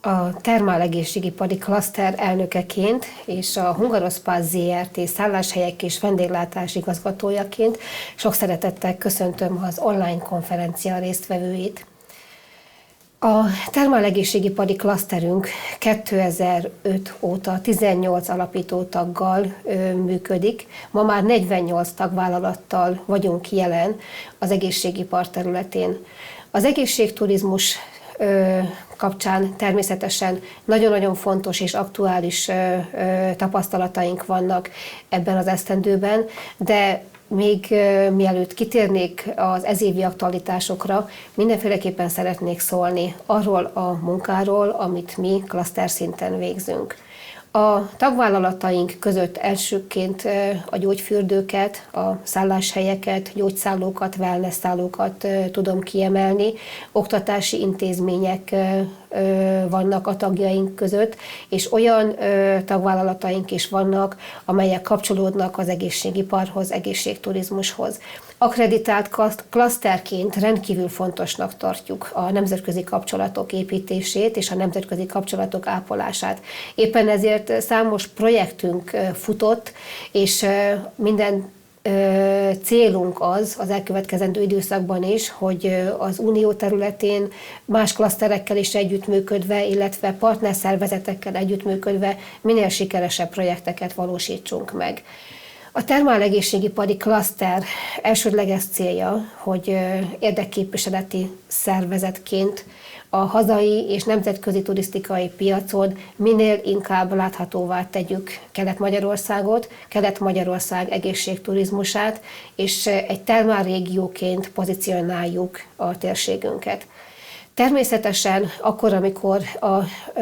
A Thermal egészségipari klaszter elnökeként és a Hungaroszpász Zrt. Szálláshelyek és vendéglátás igazgatójaként sok szeretettel köszöntöm az online konferencia résztvevőit. A Thermal egészségipari klaszterünk 2005 óta 18 alapító taggal működik. Ma már 48 tagvállalattal vagyunk jelen az egészségipar területén. Az egészségturizmus kapcsán természetesen nagyon-nagyon fontos és aktuális tapasztalataink vannak ebben az esztendőben, de még mielőtt kitérnék az ezévi aktualitásokra, mindenféleképpen szeretnék szólni arról a munkáról, amit mi klaszter szinten végzünk. A tagvállalataink között elsőként a gyógyfürdőket, a szálláshelyeket, gyógyszállókat, wellness-szállókat tudom kiemelni. Oktatási intézmények vannak a tagjaink között, és olyan tagvállalataink is vannak, amelyek kapcsolódnak az egészségiparhoz, egészségturizmushoz. Akkreditált klaszterként rendkívül fontosnak tartjuk a nemzetközi kapcsolatok építését és a nemzetközi kapcsolatok ápolását. Éppen ezért számos projektünk futott, és minden célunk az elkövetkezendő időszakban is, hogy az unió területén más klaszterekkel is együttműködve, illetve partnerszervezetekkel együttműködve minél sikeresebb projekteket valósítsunk meg. A Thermal egészségipari klaszter elsődleges célja, hogy érdekképviseleti szervezetként a hazai és nemzetközi turisztikai piacon minél inkább láthatóvá tegyük Kelet-Magyarországot, Kelet-Magyarország egészségturizmusát, és egy termálrégióként pozícionáljuk a térségünket. Természetesen akkor, amikor a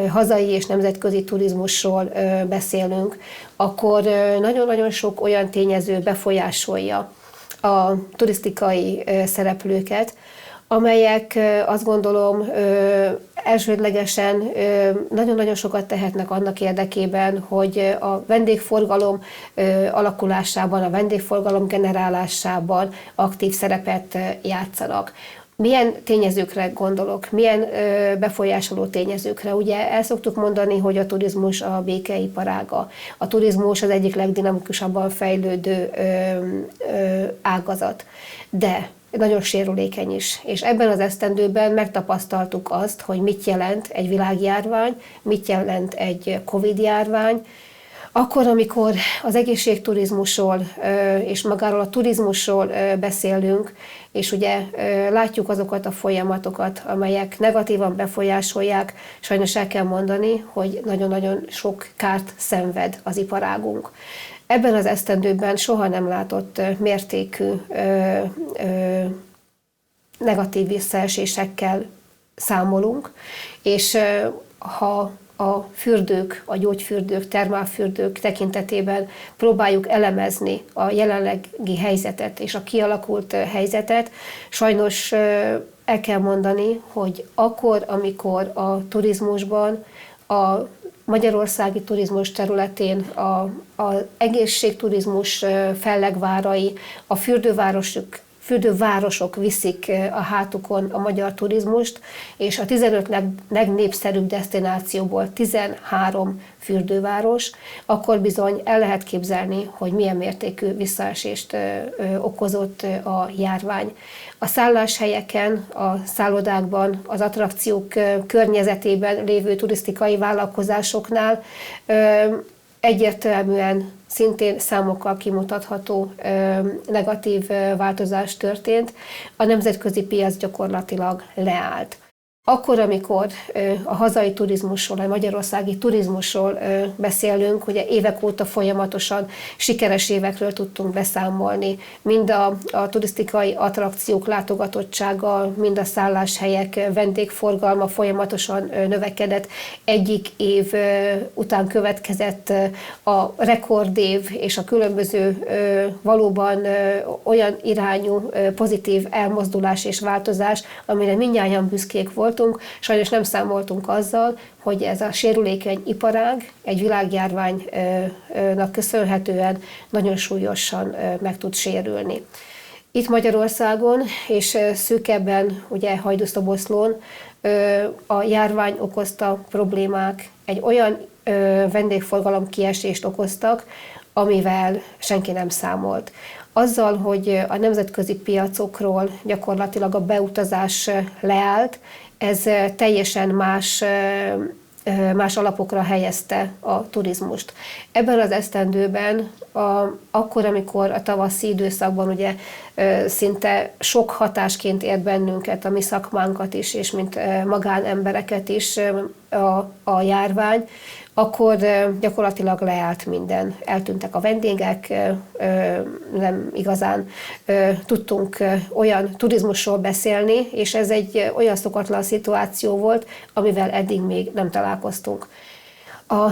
hazai és nemzetközi turizmusról beszélünk, akkor nagyon-nagyon sok olyan tényező befolyásolja a turisztikai szereplőket, amelyek azt gondolom elsődlegesen nagyon-nagyon sokat tehetnek annak érdekében, hogy a vendégforgalom alakulásában, a vendégforgalom generálásában aktív szerepet játszanak. Milyen tényezőkre gondolok, milyen befolyásoló tényezőkre? Ugye el szoktuk mondani, hogy a turizmus a békeiparága. A turizmus az egyik legdinamikusabban fejlődő ágazat, de nagyon sérülékeny is. És ebben az esztendőben megtapasztaltuk azt, hogy mit jelent egy világjárvány, mit jelent egy Covid-járvány. Akkor, amikor az egészségturizmusról és magáról a turizmusról beszélünk, és ugye látjuk azokat a folyamatokat, amelyek negatívan befolyásolják, sajnos el kell mondani, hogy nagyon-nagyon sok kárt szenved az iparágunk. Ebben az esztendőben soha nem látott mértékű negatív visszaesésekkel számolunk, és ha a fürdők, a gyógyfürdők, termálfürdők tekintetében próbáljuk elemezni a jelenlegi helyzetet és a kialakult helyzetet, sajnos el kell mondani, hogy akkor, amikor a turizmusban, a magyarországi turizmus területén az egészségturizmus fellegvárai, a fürdővárosok viszik a hátukon a magyar turizmust, és a 15 legnépszerűbb desztinációból 13 fürdőváros, akkor bizony el lehet képzelni, hogy milyen mértékű visszaesést okozott a járvány. A szálláshelyeken, a szállodákban, az attrakciók környezetében lévő turisztikai vállalkozásoknál egyértelműen szintén számokkal kimutatható negatív változás történt, a nemzetközi piac gyakorlatilag leállt. Akkor, amikor a hazai turizmusról, a magyarországi turizmusról beszélünk, ugye évek óta folyamatosan sikeres évekről tudtunk beszámolni, mind a turisztikai attrakciók látogatottsága, mind a szálláshelyek vendégforgalma folyamatosan növekedett. Egyik év után következett a rekordév és a különböző valóban olyan irányú pozitív elmozdulás és változás, amire mindnyájan büszkék voltunk. Sajnos nem számoltunk azzal, hogy ez a sérülékeny iparág egy világjárványnak köszönhetően nagyon súlyosan meg tud sérülni. Itt Magyarországon és szűkebben ugye Hajdúszoboszlón a járvány okozta problémák egy olyan vendégforgalom kiesést okoztak, amivel senki nem számolt. Azzal, hogy a nemzetközi piacokról gyakorlatilag a beutazás leállt, ez teljesen más alapokra helyezte a turizmust. Ebben az esztendőben, akkor, amikor a tavaszi időszakban ugye szinte sok hatásként ért bennünket, a mi szakmánkat is, és mint magánembereket is a járvány, akkor gyakorlatilag leállt minden. Eltűntek a vendégek, nem igazán tudtunk olyan turizmusról beszélni, és ez egy olyan szokatlan szituáció volt, amivel eddig még nem találkoztunk. A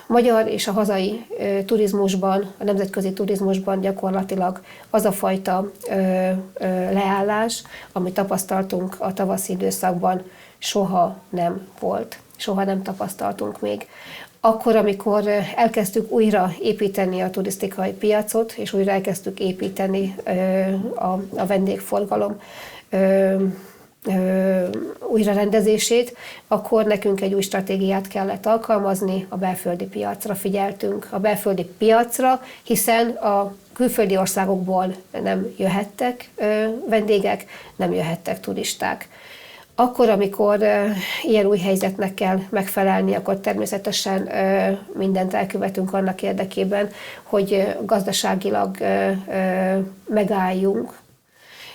magyar és a hazai turizmusban, a nemzetközi turizmusban gyakorlatilag az a fajta leállás, amit tapasztaltunk a tavaszi időszakban, soha nem volt. Soha nem tapasztaltunk még. Akkor, amikor elkezdtük újra építeni a turisztikai piacot, és újra elkezdtük építeni a vendégforgalom újrarendezését, akkor nekünk egy új stratégiát kellett alkalmazni, a belföldi piacra figyeltünk. A belföldi piacra, hiszen a külföldi országokból nem jöhettek vendégek, nem jöhettek turisták. Akkor, amikor ilyen új helyzetnek kell megfelelni, akkor természetesen mindent elkövetünk annak érdekében, hogy gazdaságilag megálljunk,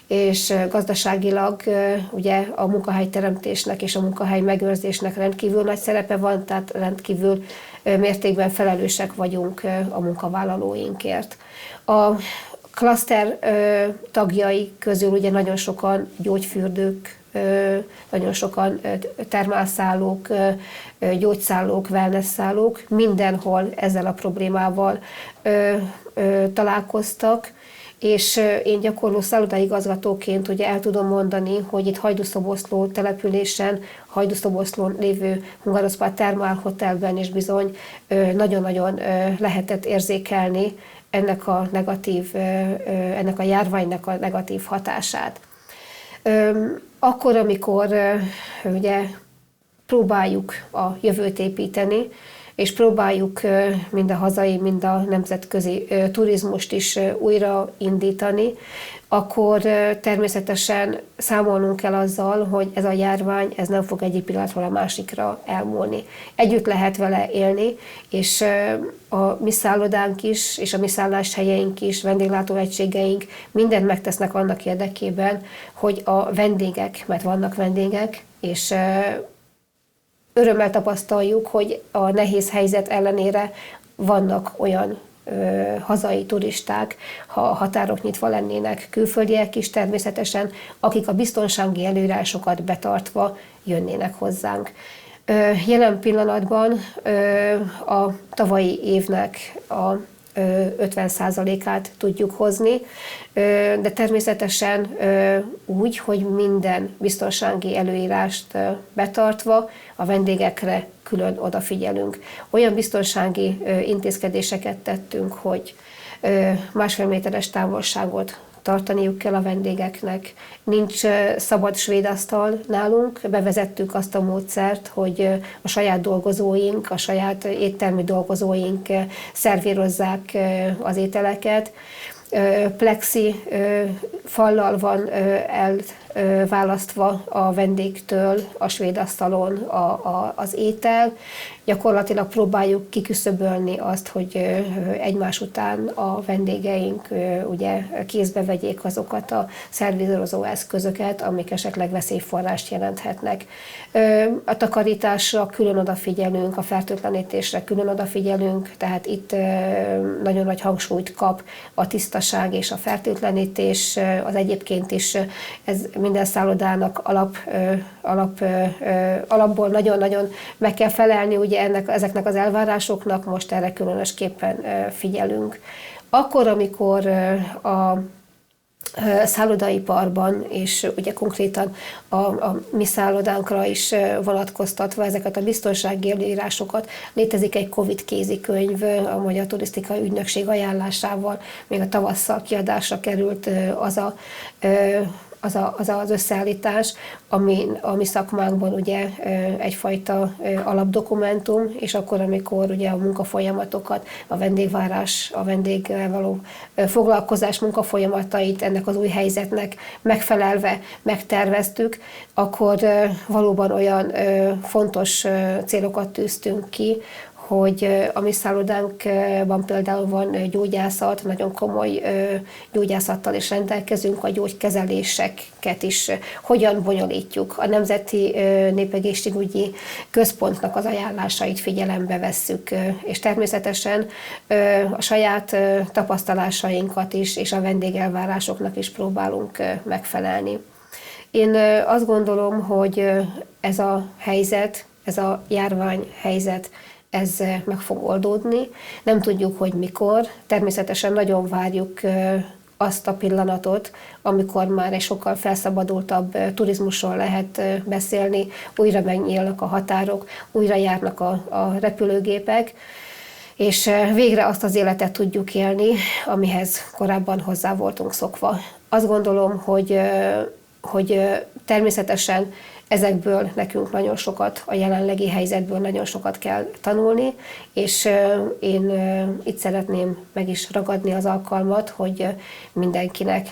és gazdaságilag ugye a munkahelyteremtésnek és a munkahely megőrzésnek rendkívül nagy szerepe van, tehát rendkívül mértékben felelősek vagyunk a munkavállalóinkért. A klaszter tagjai közül ugye nagyon sokan gyógyfürdők, nagyon sokan termálszállók, gyógyszállók, wellness-szállók, mindenhol ezzel a problémával találkoztak, és én gyakorló szállodaigazgatóként ugye el tudom mondani, hogy itt Hajdúszoboszló településen, Hajdúszoboszlón lévő Hungaroszpár Termál Hotelben is bizony nagyon-nagyon lehetett érzékelni ennek a járványnak a negatív hatását. Akkor, amikor ugye próbáljuk a jövőt építeni, és próbáljuk mind a hazai, mind a nemzetközi turizmust is újraindítani, akkor természetesen számolnunk kell azzal, hogy ez a járvány ez nem fog egyik pillanatról a másikra elmúlni. Együtt lehet vele élni, és a mi szállodánk is, és a mi szálláshelyeink is, vendéglátóegységeink mindent megtesznek annak érdekében, hogy a vendégek, mert vannak vendégek, és örömmel tapasztaljuk, hogy a nehéz helyzet ellenére vannak olyan hazai turisták, ha a határok nyitva lennének, külföldiek is természetesen, akik a biztonsági előírásokat betartva jönnének hozzánk. Jelen pillanatban a tavalyi évnek a 50%-át tudjuk hozni, de természetesen úgy, hogy minden biztonsági előírást betartva a vendégekre külön odafigyelünk. Olyan biztonsági intézkedéseket tettünk, hogy 1,5 méteres távolságot tartaniuk kell a vendégeknek. Nincs szabad svédasztal nálunk, bevezettük azt a módszert, hogy a saját dolgozóink, a saját éttermi dolgozóink szervírozzák az ételeket. Plexi fallal van elválasztva a vendégtől a svédasztalon az étel. Gyakorlatilag próbáljuk kiküszöbölni azt, hogy egymás után a vendégeink ugye kézbe vegyék azokat a szervírozó eszközöket, amik esetleg veszélyforrást jelenthetnek. A takarításra külön odafigyelünk, a fertőtlenítésre külön odafigyelünk, tehát itt nagyon nagy hangsúlyt kap a tisztaság és a fertőtlenítés, az egyébként is ez minden szállodának alapból nagyon-nagyon meg kell felelni ugye ezeknek az elvárásoknak, most erre különösképpen figyelünk. Akkor, amikor a szállodaiparban, és ugye konkrétan a mi szállodánkra is vonatkoztatva ezeket a biztonsági előírásokat. Létezik egy COVID kézikönyv, a Magyar Turisztikai Ügynökség ajánlásával, még a tavasszal kiadásra került az összeállítás, ami a mi szakmánkban ugye egyfajta alapdokumentum, és akkor, amikor ugye a munkafolyamatokat, a vendégvárás, a vendéggel való foglalkozás munkafolyamatait ennek az új helyzetnek megfelelve megterveztük, akkor valóban olyan fontos célokat tűztünk ki, hogy a mi szállodánkban például van gyógyászat, nagyon komoly gyógyászattal is rendelkezünk, a gyógykezeléseket is hogyan bonyolítjuk. A Nemzeti Népegészségügyi Központnak az ajánlásait figyelembe vesszük, és természetesen a saját tapasztalásainkat is, és a vendégelvárásoknak is próbálunk megfelelni. Én azt gondolom, hogy ez a helyzet, ez a járványhelyzet, ez meg fog oldódni. Nem tudjuk, hogy mikor. Természetesen nagyon várjuk azt a pillanatot, amikor már egy sokkal felszabadultabb turizmusról lehet beszélni, újra megnyílnak a határok, újra járnak a repülőgépek, és végre azt az életet tudjuk élni, amihez korábban hozzá voltunk szokva. Azt gondolom, hogy természetesen ezekből nekünk nagyon sokat, a jelenlegi helyzetből nagyon sokat kell tanulni, és én itt szeretném meg is ragadni az alkalmat, hogy mindenkinek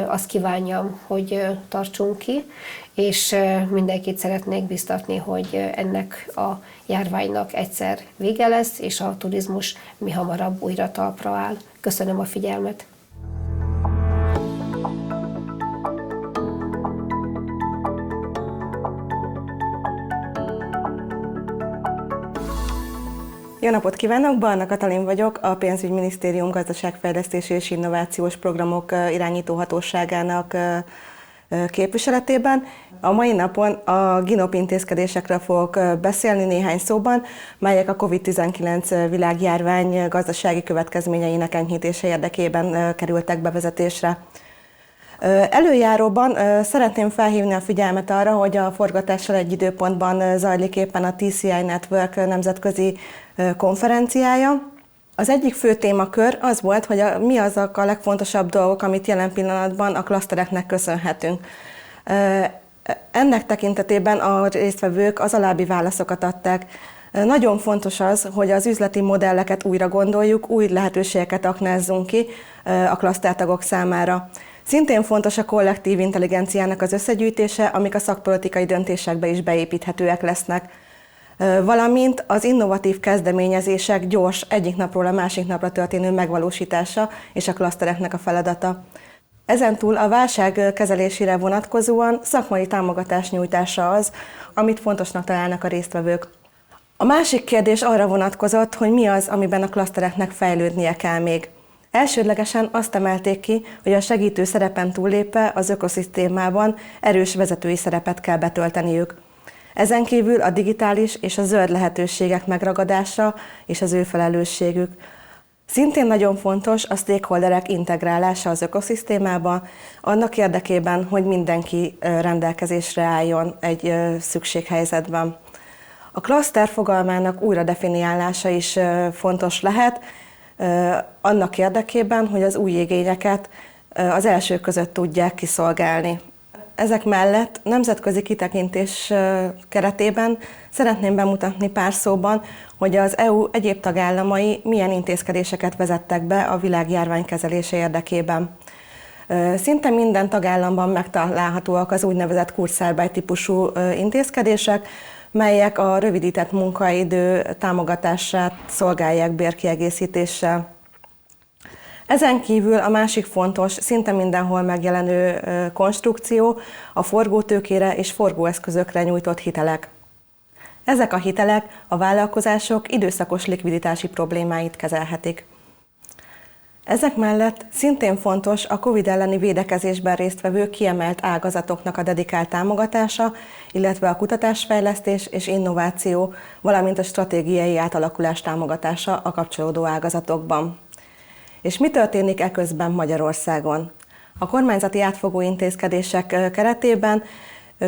azt kívánjam, hogy tartsunk ki, és mindenkit szeretnék biztatni, hogy ennek a járványnak egyszer vége lesz, és a turizmus mihamarabb újra talpra áll. Köszönöm a figyelmet! Jó napot kívánok! Barna Katalin vagyok, a Pénzügyminisztérium Gazdaságfejlesztési és Innovációs Programok irányító hatóságának képviseletében. A mai napon a GINOP intézkedésekről fogok beszélni néhány szóban, melyek a COVID-19 világjárvány gazdasági következményeinek enyhítése érdekében kerültek bevezetésre. Előjáróban szeretném felhívni a figyelmet arra, hogy a forgatással egy időpontban zajlik éppen a TCI Network nemzetközi konferenciája. Az egyik fő témakör az volt, hogy mi azok a legfontosabb dolgok, amit jelen pillanatban a klasztereknek köszönhetünk. Ennek tekintetében a résztvevők az alábbi válaszokat adták. Nagyon fontos az, hogy az üzleti modelleket újra gondoljuk, új lehetőségeket aknázzunk ki a klasztertagok számára. Szintén fontos a kollektív intelligenciának az összegyűjtése, amik a szakpolitikai döntésekbe is beépíthetőek lesznek. Valamint az innovatív kezdeményezések gyors, egyik napról a másik napra történő megvalósítása és a klasztereknek a feladata. Ezentúl a válság kezelésére vonatkozóan szakmai támogatás nyújtása az, amit fontosnak találnak a résztvevők. A másik kérdés arra vonatkozott, hogy mi az, amiben a klasztereknek fejlődnie kell még. Elsődlegesen azt emelték ki, hogy a segítő szerepen túllépve az ökoszisztémában erős vezetői szerepet kell betölteniük. Ezen kívül a digitális és a zöld lehetőségek megragadása és az ő felelősségük. Szintén nagyon fontos a stakeholderek integrálása az ökoszisztémába, annak érdekében, hogy mindenki rendelkezésre álljon egy szükséghelyzetben. A klaszter fogalmának újra definiálása is fontos lehet, annak érdekében, hogy az új igényeket az elsők között tudják kiszolgálni. Ezek mellett nemzetközi kitekintés keretében szeretném bemutatni pár szóban, hogy az EU egyéb tagállamai milyen intézkedéseket vezettek be a világjárvány kezelése érdekében. Szinte minden tagállamban megtalálhatóak az úgynevezett Kurzarbeit típusú intézkedések, melyek a rövidített munkaidő támogatását szolgálják bérkiegészítéssel. Ezen kívül a másik fontos, szinte mindenhol megjelenő konstrukció a forgótőkére és forgóeszközökre nyújtott hitelek. Ezek a hitelek a vállalkozások időszakos likviditási problémáit kezelhetik. Ezek mellett szintén fontos a COVID elleni védekezésben résztvevő kiemelt ágazatoknak a dedikált támogatása, illetve a kutatásfejlesztés és innováció, valamint a stratégiai átalakulás támogatása a kapcsolódó ágazatokban. És mi történik eközben Magyarországon? A kormányzati átfogó intézkedések keretében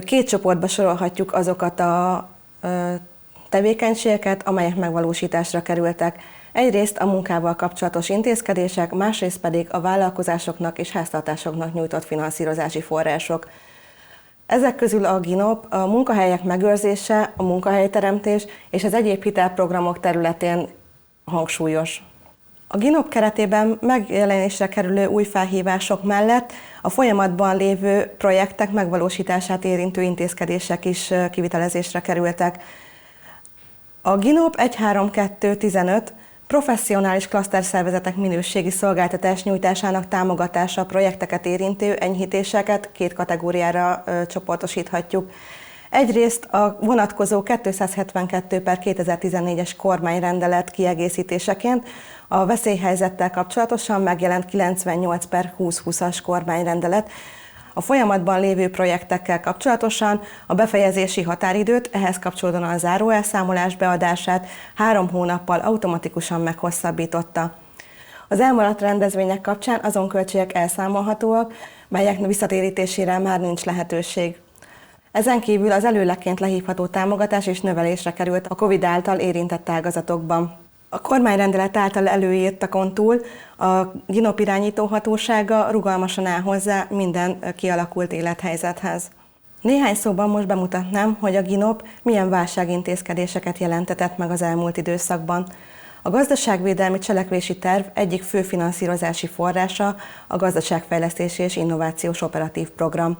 két csoportba sorolhatjuk azokat a tevékenységeket, amelyek megvalósításra kerültek. Egyrészt a munkával kapcsolatos intézkedések, másrészt pedig a vállalkozásoknak és háztartásoknak nyújtott finanszírozási források. Ezek közül a GINOP a munkahelyek megőrzése, a munkahelyteremtés és az egyéb hitelprogramok területén hangsúlyos. A GINOP keretében megjelenésre kerülő új felhívások mellett a folyamatban lévő projektek megvalósítását érintő intézkedések is kivitelezésre kerültek. A GINOP 1.3.2.15 professzionális klaszterszervezetek minőségi szolgáltatás nyújtásának támogatása projekteket érintő enyhítéseket két kategóriára csoportosíthatjuk. Egyrészt a vonatkozó 272/2014-es kormányrendelet kiegészítéseként a veszélyhelyzettel kapcsolatosan megjelent 98/2020-as kormányrendelet, a folyamatban lévő projektekkel kapcsolatosan a befejezési határidőt, ehhez kapcsolódóan a záróelszámolás beadását 3 hónappal automatikusan meghosszabbította. Az elmaradt rendezvények kapcsán azon költségek elszámolhatóak, melyek visszatérítésére már nincs lehetőség. Ezen kívül az előleként lehívható támogatás és növelésre került a COVID által érintett ágazatokban. A kormányrendelet által előírtakon túl a GINOP irányítóhatósága rugalmasan áll hozzá minden kialakult élethelyzethez. Néhány szóban most bemutatnám, hogy a GINOP milyen válságintézkedéseket jelentetett meg az elmúlt időszakban. A gazdaságvédelmi cselekvési terv egyik fő finanszírozási forrása a gazdaságfejlesztési és innovációs operatív program.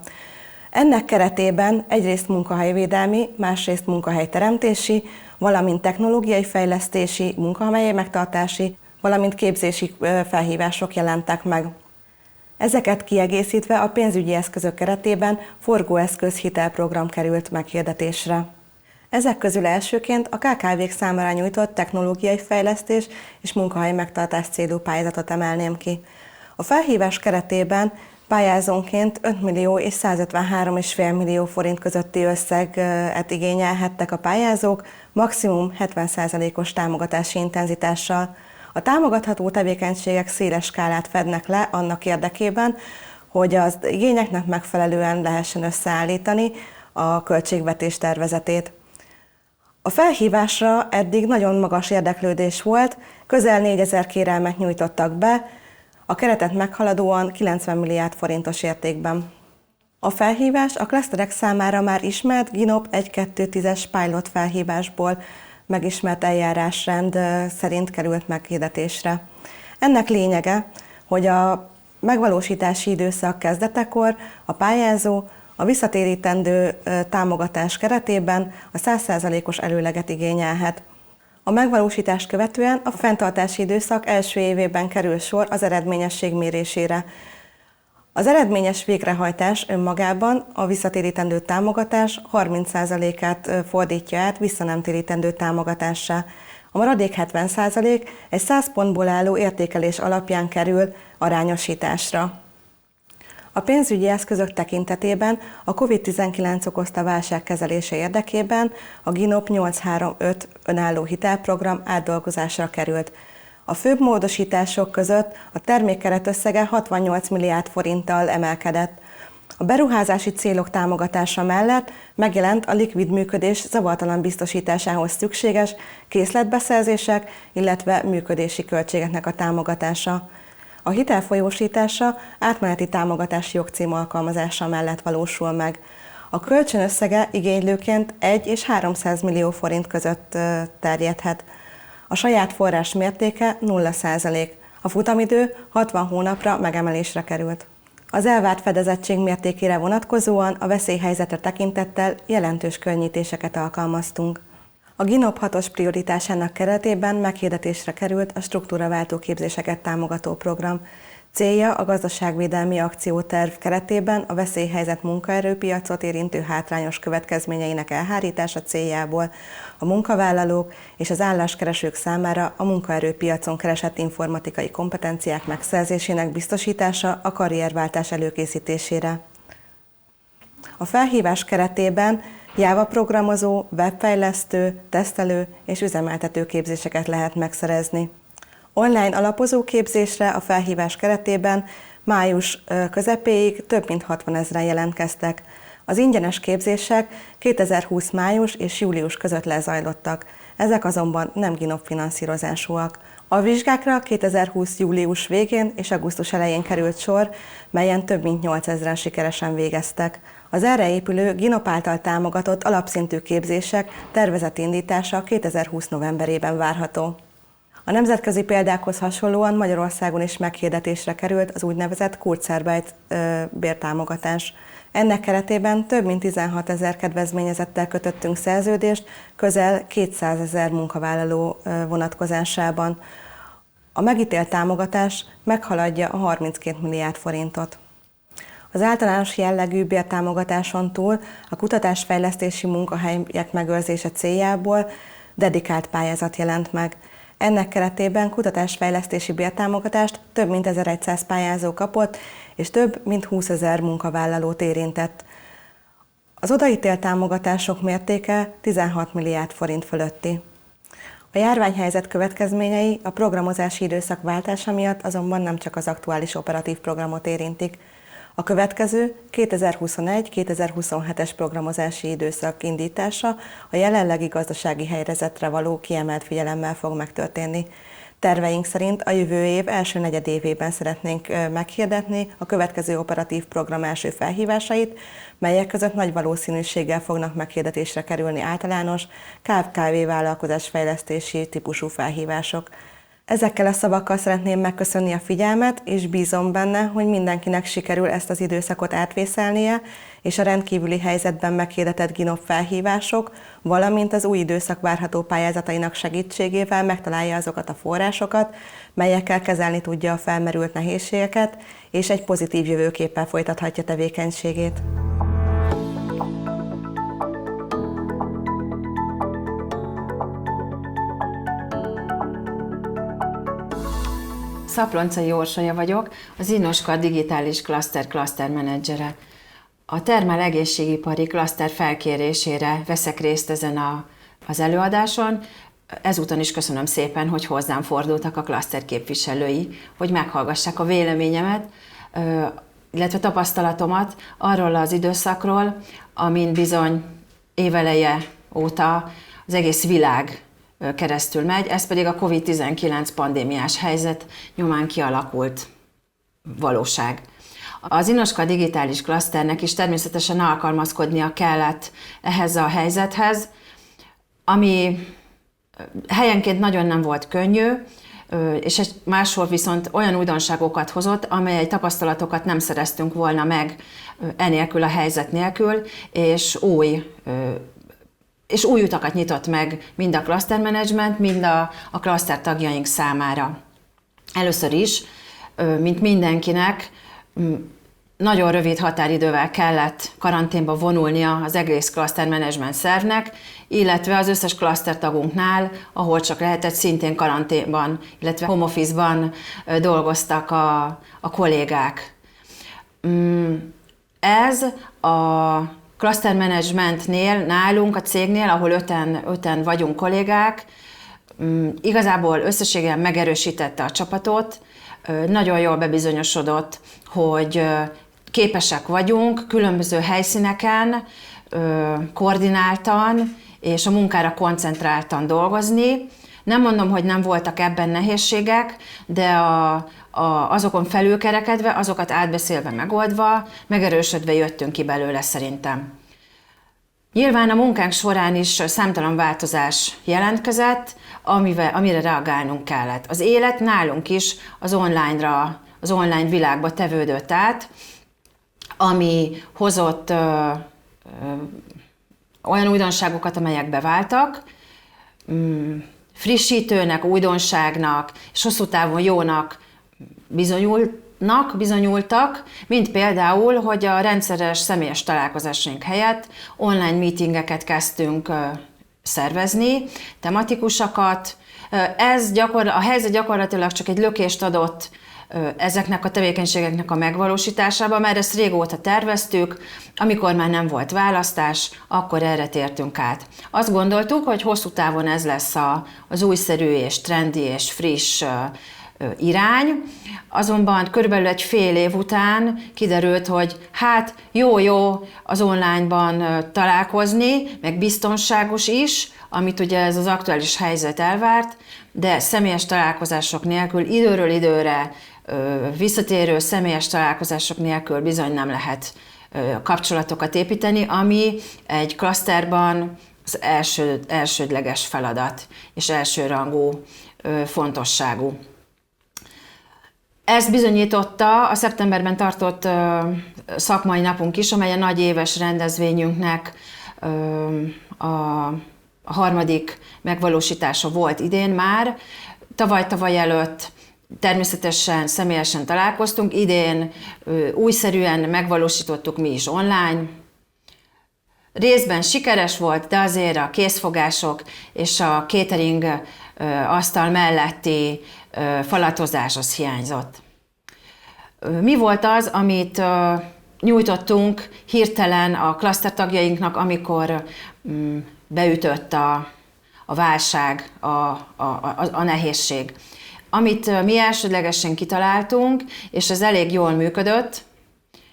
Ennek keretében egyrészt munkahelyvédelmi, másrészt munkahelyteremtési, valamint technológiai fejlesztési, munkahely megtartási, valamint képzési felhívások jelentek meg. Ezeket kiegészítve a pénzügyi eszközök keretében forgóeszköz hitelprogram került meghirdetésre. Ezek közül elsőként a KKV-k számára nyújtott technológiai fejlesztés és munkahely megtartás célú pályázatot emelném ki. A felhívás keretében pályázónként 5 millió és 153,5 millió forint közötti összeget igényelhettek a pályázók, maximum 70%-os támogatási intenzitással. A támogatható tevékenységek széles skálát fednek le annak érdekében, hogy az igényeknek megfelelően lehessen összeállítani a költségvetés tervezetét. A felhívásra eddig nagyon magas érdeklődés volt, közel 4000 kérelmet nyújtottak be, a keretet meghaladóan 90 milliárd forintos értékben. A felhívás a klaszterek számára már ismert GINOP 1.2.10-es pilot felhívásból megismert eljárásrend szerint került meghirdetésre. Ennek lényege, hogy a megvalósítási időszak kezdetekor a pályázó a visszatérítendő támogatás keretében a 100%-os előleget igényelhet. A megvalósítást követően a fenntartási időszak első évében kerül sor az eredményesség mérésére. Az eredményes végrehajtás önmagában a visszatérítendő támogatás 30%-át fordítja át visszanemtérítendő támogatássá. A maradék 70% egy 100 pontból álló értékelés alapján kerül arányosításra. A pénzügyi eszközök tekintetében a COVID-19 okozta válság kezelése érdekében a GINOP 835 önálló hitelprogram átdolgozásra került. A főbb módosítások között a termékkeret összege 68 milliárd forinttal emelkedett. A beruházási célok támogatása mellett megjelent a likvid működés zavartalan biztosításához szükséges készletbeszerzések, illetve működési költségeknek a támogatása. A hitel folyósítása átmeneti támogatási jogcím alkalmazása mellett valósul meg. A kölcsön összege igénylőként 1 és 300 millió forint között terjedhet. A saját forrás mértéke 0%. A futamidő 60 hónapra megemelésre került. Az elvárt fedezettség mértékére vonatkozóan a veszélyhelyzetre tekintettel jelentős könnyítéseket alkalmaztunk. A GINOP 6-os prioritásának keretében meghirdetésre került a struktúraváltó képzéseket támogató program. Célja a gazdaságvédelmi akcióterv keretében a veszélyhelyzet munkaerőpiacot érintő hátrányos következményeinek elhárítása céljából a munkavállalók és az álláskeresők számára a munkaerőpiacon keresett informatikai kompetenciák megszerzésének biztosítása a karrierváltás előkészítésére. A felhívás keretében Java programozó, webfejlesztő, tesztelő és üzemeltető képzéseket lehet megszerezni. Online alapozó képzésre a felhívás keretében május közepéig több mint 60 000-en jelentkeztek. Az ingyenes képzések 2020 május és július között lezajlottak. Ezek azonban nem GINOP finanszírozásúak. A vizsgákra 2020 július végén és augusztus elején került sor, melyen több mint 8000-en sikeresen végeztek. Az erre épülő GINOP által támogatott alapszintű képzések tervezett indítása 2020 novemberében várható. A nemzetközi példákhoz hasonlóan Magyarországon is meghirdetésre került az úgynevezett Kurzarbeit bértámogatás. Ennek keretében több mint 16 000 kedvezményezettel kötöttünk szerződést, közel 200 000 munkavállaló vonatkozásában. A megítélt támogatás meghaladja a 32 milliárd forintot. Az általános jellegű bértámogatáson túl a kutatásfejlesztési munkahelyek megőrzése céljából dedikált pályázat jelent meg. Ennek keretében kutatásfejlesztési bértámogatást több mint 1100 pályázó kapott, és több mint 20 000 munkavállalót érintett. Az odaítélt támogatások mértéke 16 milliárd forint fölötti. A járványhelyzet következményei a programozási időszak váltása miatt azonban nem csak az aktuális operatív programot érintik. A következő 2021-2027-es programozási időszak indítása a jelenlegi gazdasági helyzetre való kiemelt figyelemmel fog megtörténni. Terveink szerint a jövő év első negyedévében szeretnénk meghirdetni a következő operatív program első felhívásait, melyek között nagy valószínűséggel fognak meghirdetésre kerülni általános KKV vállalkozásfejlesztési típusú felhívások. Ezekkel a szavakkal szeretném megköszönni a figyelmet, és bízom benne, hogy mindenkinek sikerül ezt az időszakot átvészelnie, és a rendkívüli helyzetben meghirdetett GINOP felhívások, valamint az új időszak várható pályázatainak segítségével megtalálja azokat a forrásokat, melyekkel kezelni tudja a felmerült nehézségeket, és egy pozitív jövőképpel folytathatja tevékenységét. Szaploncai Orsolya vagyok, az Innoskar digitális klaszter menedzsere. A Thermal egészségipari klaszter felkérésére veszek részt ezen az előadáson. Ezúton is köszönöm szépen, hogy hozzám fordultak a klaszter képviselői, hogy meghallgassák a véleményemet, illetve tapasztalatomat arról az időszakról, amin bizony éveleje óta az egész világ keresztül megy, ez pedig a COVID-19 pandémiás helyzet nyomán kialakult valóság. Az Innoskar digitális klaszternek is természetesen alkalmazkodnia kellett ehhez a helyzethez, ami helyenként nagyon nem volt könnyű, és máshol viszont olyan újdonságokat hozott, amely tapasztalatokat nem szereztünk volna meg enélkül a helyzet nélkül, és új utakat nyitott meg mind a klasztermenedzsment, mind a klaszter tagjaink számára. Először is, mint mindenkinek, nagyon rövid határidővel kellett karanténba vonulnia az egész klasztermenedzsment szervnek, illetve az összes klasztertagunknál, ahol csak lehetett, szintén karanténban, illetve home office-ban dolgoztak a kollégák. Ez a klasztermenedzsmentnél, nálunk, a cégnél, ahol öten vagyunk kollégák, igazából összességében megerősítette a csapatot, nagyon jól bebizonyosodott, hogy képesek vagyunk különböző helyszíneken koordináltan és a munkára koncentráltan dolgozni. Nem mondom, hogy nem voltak ebben nehézségek, de azokon felülkerekedve, azokat átbeszélve, megoldva, megerősödve jöttünk ki belőle szerintem. Nyilván a munkánk során is számtalan változás jelentkezett, amire reagálnunk kellett. Az élet nálunk is az online világba tevődött át, ami hozott olyan újdonságokat, amelyek beváltak, frissítőnek, újdonságnak és hosszú távon jónak bizonyultak, mint például, hogy a rendszeres személyes találkozásaink helyett online meetingeket kezdtünk szervezni, tematikusakat. A helyzet gyakorlatilag csak egy lökést adott ezeknek a tevékenységeknek a megvalósításába, mert ezt régóta terveztük, amikor már nem volt választás, akkor erre tértünk át. Azt gondoltuk, hogy hosszú távon ez lesz az újszerű és trendi és friss irány, azonban körülbelül egy fél év után kiderült, hogy hát jó az online-ban találkozni, meg biztonságos is, amit ugye ez az aktuális helyzet elvárt, de személyes találkozások nélkül, időről időre visszatérő személyes találkozások nélkül bizony nem lehet kapcsolatokat építeni, ami egy klaszterban az elsődleges feladat és elsőrangú fontosságú. Ezt bizonyította a szeptemberben tartott szakmai napunk is, amely a nagy éves rendezvényünknek a harmadik megvalósítása volt idén már. Tavaly előtt természetesen személyesen találkoztunk, idén újszerűen megvalósítottuk mi is online. Részben sikeres volt, de azért a készfogások és a catering asztal melletti falatozás az hiányzott. Mi volt az, amit nyújtottunk hirtelen a klaszter tagjainknak, amikor beütött a válság, a nehézség? Amit mi elsődlegesen kitaláltunk, és ez elég jól működött,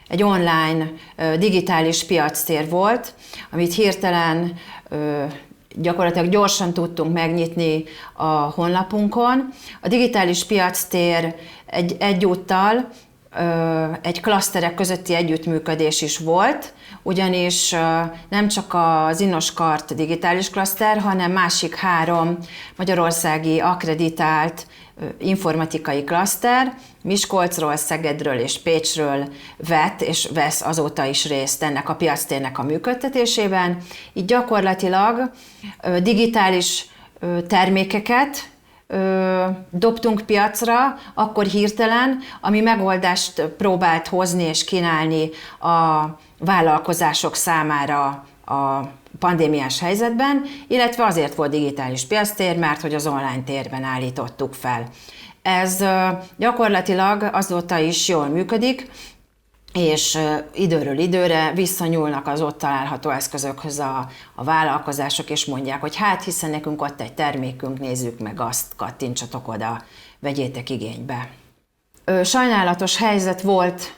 egy online digitális piactér volt, amit hirtelen gyakorlatilag gyorsan tudtunk megnyitni a honlapunkon. A digitális piactér egyúttal egy klaszterek közötti együttműködés is volt, ugyanis nem csak az Innoskart digitális klaszter, hanem másik 3 magyarországi akkreditált informatikai klaszter, Miskolcról, Szegedről és Pécsről vett és vesz azóta is részt ennek a piactérnek a működtetésében. Így gyakorlatilag digitális termékeket dobtunk piacra, akkor hirtelen, ami megoldást próbált hozni és kínálni a vállalkozások számára a pandémiás helyzetben, illetve azért volt digitális piactér, mert hogy az online térben állítottuk fel. Ez gyakorlatilag azóta is jól működik, és időről időre visszanyúlnak az ott található eszközökhöz a vállalkozások, és mondják, hogy hát hiszen nekünk ott egy termékünk, nézzük meg azt, kattintsatok oda, vegyétek igénybe. Sajnálatos helyzet volt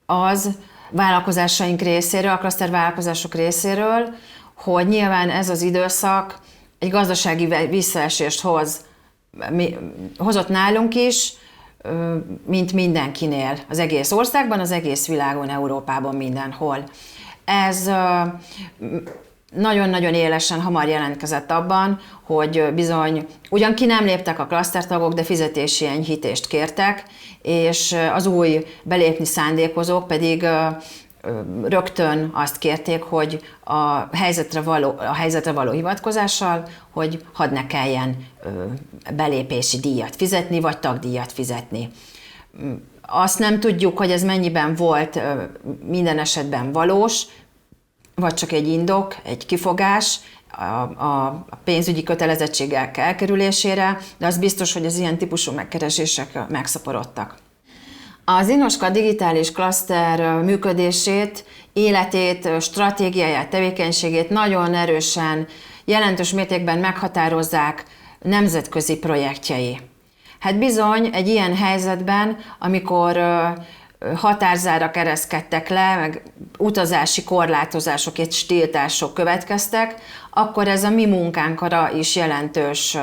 az vállalkozásaink részéről, a klaszter vállalkozások részéről, hogy nyilván ez az időszak egy gazdasági visszaesést hozott nálunk is, mint mindenkinél, az egész országban, az egész világon, Európában, mindenhol. Ez nagyon-nagyon élesen hamar jelentkezett abban, hogy bizony ugyan ki nem léptek a klasztertagok, de fizetési enyhítést kértek, és az új belépni szándékozók pedig rögtön azt kérték, hogy a helyzetre való hivatkozással, hogy hadd ne kelljen belépési díjat fizetni, vagy tagdíjat fizetni. Azt nem tudjuk, hogy ez mennyiben volt minden esetben valós, vagy csak egy indok, egy kifogás a pénzügyi kötelezettségek elkerülésére, de az biztos, hogy az ilyen típusú megkeresések megszaporodtak. Az Innoskart digitális klaszter működését, életét, stratégiáját, tevékenységét nagyon erősen, jelentős mértékben meghatározzák nemzetközi projektjei. Hát bizony egy ilyen helyzetben, amikor határzárak ereszkedtek le, meg utazási korlátozások és tiltások következtek, akkor ez a mi munkánkra is jelentős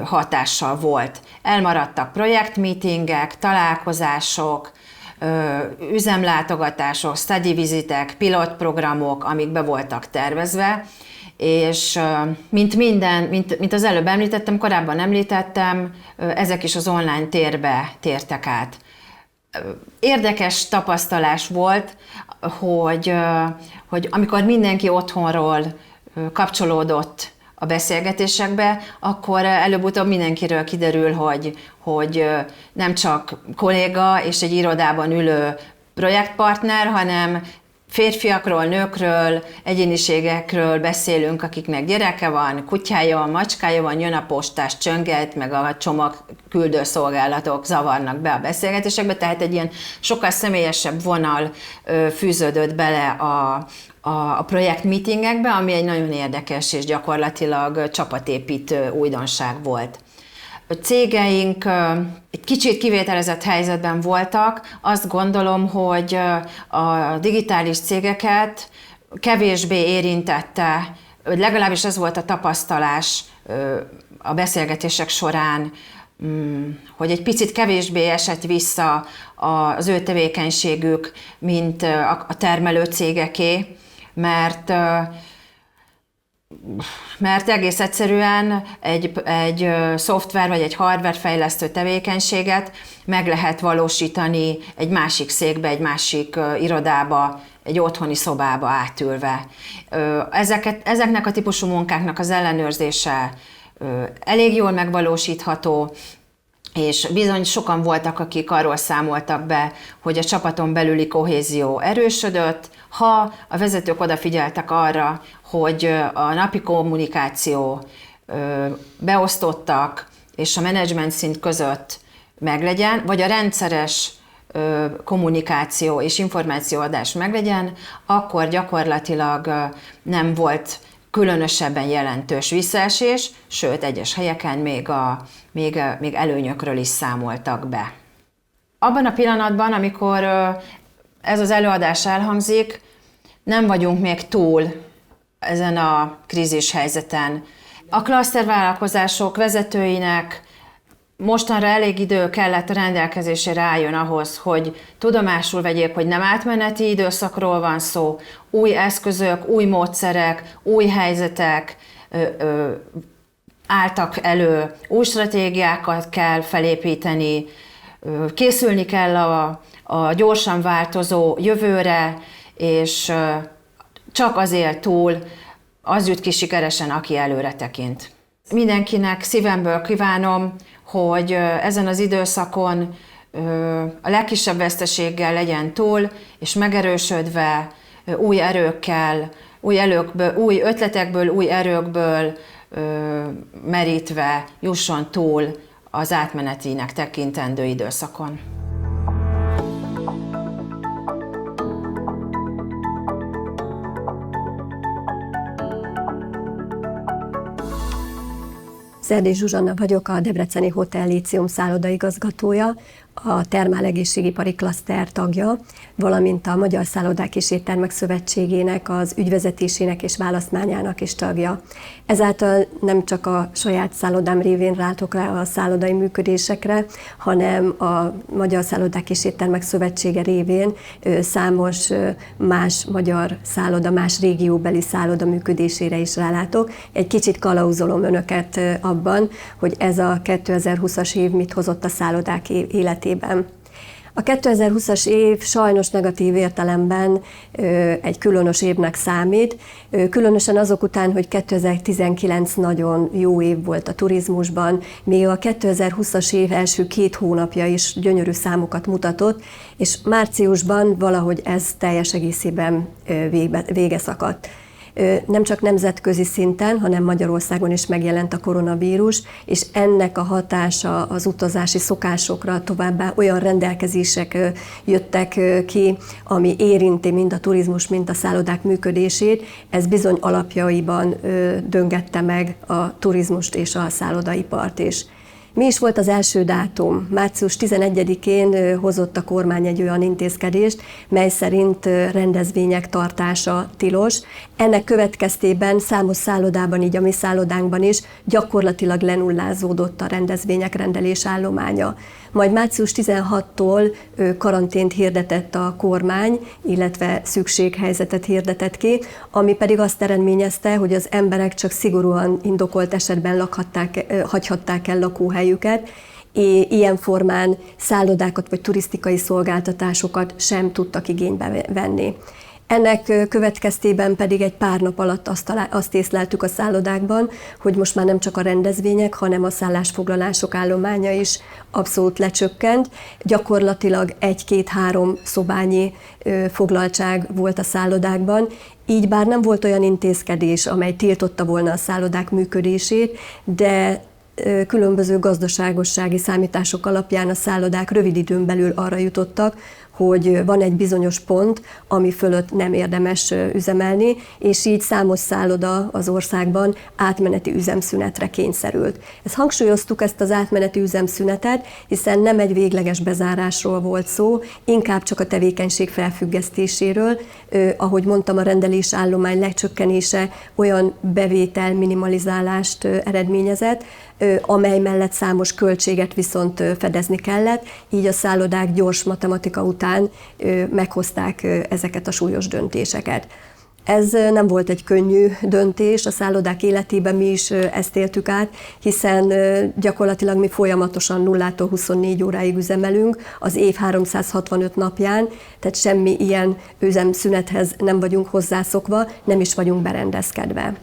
hatással volt. Elmaradtak projektmeetingek, találkozások, üzemlátogatások, study visitek, pilotprogramok, amik be voltak tervezve, és mint az előbb említettem, korábban említettem, ezek is az online térbe tértek át. Érdekes tapasztalás volt, hogy amikor mindenki otthonról kapcsolódott a beszélgetésekbe, akkor előbb-utóbb mindenkiről kiderül, hogy nem csak kolléga és egy irodában ülő projektpartner, hanem férfiakról, nőkről, egyéniségekről beszélünk, akiknek gyereke van, kutyája van, macskája van, jön a postás, csönget, meg a csomagküldő szolgálatok zavarnak be a beszélgetésekbe, tehát egy ilyen sokkal személyesebb vonal fűződött bele a projektmeetingekbe, ami egy nagyon érdekes és gyakorlatilag csapatépítő újdonság volt. cégeink egy kicsit kivételezett helyzetben voltak. Azt gondolom, hogy a digitális cégeket kevésbé érintette, legalábbis ez volt a tapasztalás a beszélgetések során, hogy egy picit kevésbé esett vissza az ő tevékenységük, mint a termelő cégeké, mert egész egyszerűen egy szoftver vagy egy hardware fejlesztő tevékenységet meg lehet valósítani egy másik székbe, egy másik irodába, egy otthoni szobába átülve. Ezeknek a típusú munkáknak az ellenőrzése elég jól megvalósítható, és bizony sokan voltak, akik arról számoltak be, hogy a csapaton belüli kohézió erősödött, ha a vezetők odafigyeltek arra, hogy a napi kommunikáció beosztottak és a menedzsment szint között meglegyen, vagy a rendszeres kommunikáció és információadás meglegyen, akkor gyakorlatilag nem volt különösebben jelentős visszaesés, sőt, egyes helyeken még előnyökről is számoltak be. Abban a pillanatban, amikor ez az előadás elhangzik, nem vagyunk még túl ezen a krízis helyzeten. A klasztervállalkozások vezetőinek mostanra elég idő kellett a rendelkezésére álljon ahhoz, hogy tudomásul vegyék, hogy nem átmeneti időszakról van szó, új eszközök, új módszerek, új helyzetek álltak elő, új stratégiákat kell felépíteni, készülni kell a gyorsan változó jövőre, és csak azért túl az jut ki sikeresen, aki előre tekint. Mindenkinek szívemből kívánom, hogy ezen az időszakon a legkisebb veszteséggel legyen túl, és megerősödve új erőkkel, új ötletekből, új erőkből merítve jusson túl az átmenetinek tekintendő időszakon. Szerdés Zsuzsanna vagyok, a Debreceni Hotel Lícium szállodaigazgatója, a Thermál egészségipari klaszter tagja, valamint a Magyar Szállodák és Éttermek Szövetségének, az ügyvezetésének és választmányának is tagja. Ezáltal nem csak a saját szállodám révén látok rá a szállodai működésekre, hanem a Magyar Szállodák és Éttermek Szövetsége révén számos más magyar szálloda, más régióbeli szálloda működésére is rálátok. Egy kicsit kalauzolom önöket abban, hogy ez a 2020-as év mit hozott a szállodák életében. A 2020-as év sajnos negatív értelemben egy különös évnek számít, különösen azok után, hogy 2019 nagyon jó év volt a turizmusban, még a 2020-as év első 2 hónapja is gyönyörű számokat mutatott, és márciusban valahogy ez teljes egészében vége szakadt. Nem csak nemzetközi szinten, hanem Magyarországon is megjelent a koronavírus, és ennek a hatása az utazási szokásokra, továbbá olyan rendelkezések jöttek ki, ami érinti mind a turizmus, mind a szállodák működését, ez bizony alapjaiban döngette meg a turizmust és a szállodaipart is. Mi is volt az első dátum? Március 11-én hozott a kormány egy olyan intézkedést, mely szerint rendezvények tartása tilos. Ennek következtében számos szállodában, így a mi szállodánkban is gyakorlatilag lenullázódott a rendezvények rendelésállománya. Majd március 16-tól karantént hirdetett a kormány, illetve szükséghelyzetet hirdetett ki, ami pedig azt eredményezte, hogy az emberek csak szigorúan indokolt esetben hagyhatták el lakóhelyüket, ilyen formán szállodákat vagy turisztikai szolgáltatásokat sem tudtak igénybe venni. Ennek következtében pedig egy pár nap alatt azt észleltük a szállodákban, hogy most már nem csak a rendezvények, hanem a szállásfoglalások állománya is abszolút lecsökkent. Gyakorlatilag 1-2-3 szobányi foglaltság volt a szállodákban, így bár nem volt olyan intézkedés, amely tiltotta volna a szállodák működését, de különböző gazdaságossági számítások alapján a szállodák rövid időn belül arra jutottak, hogy van egy bizonyos pont, ami fölött nem érdemes üzemelni, és így számos szálloda az országban átmeneti üzemszünetre kényszerült. Ezt hangsúlyoztuk, ezt az átmeneti üzemszünetet, hiszen nem egy végleges bezárásról volt szó, inkább csak a tevékenység felfüggesztéséről. Ahogy mondtam, a rendelésállomány lecsökkenése olyan bevétel minimalizálást eredményezett, amely mellett számos költséget viszont fedezni kellett, így a szállodák gyors matematika után meghozták ezeket a súlyos döntéseket. Ez nem volt egy könnyű döntés, a szállodák életében mi is ezt éltük át, hiszen gyakorlatilag mi folyamatosan 0-tól 24 óráig üzemelünk az év 365 napján, tehát semmi ilyen üzemszünethez nem vagyunk hozzászokva, nem is vagyunk berendezkedve.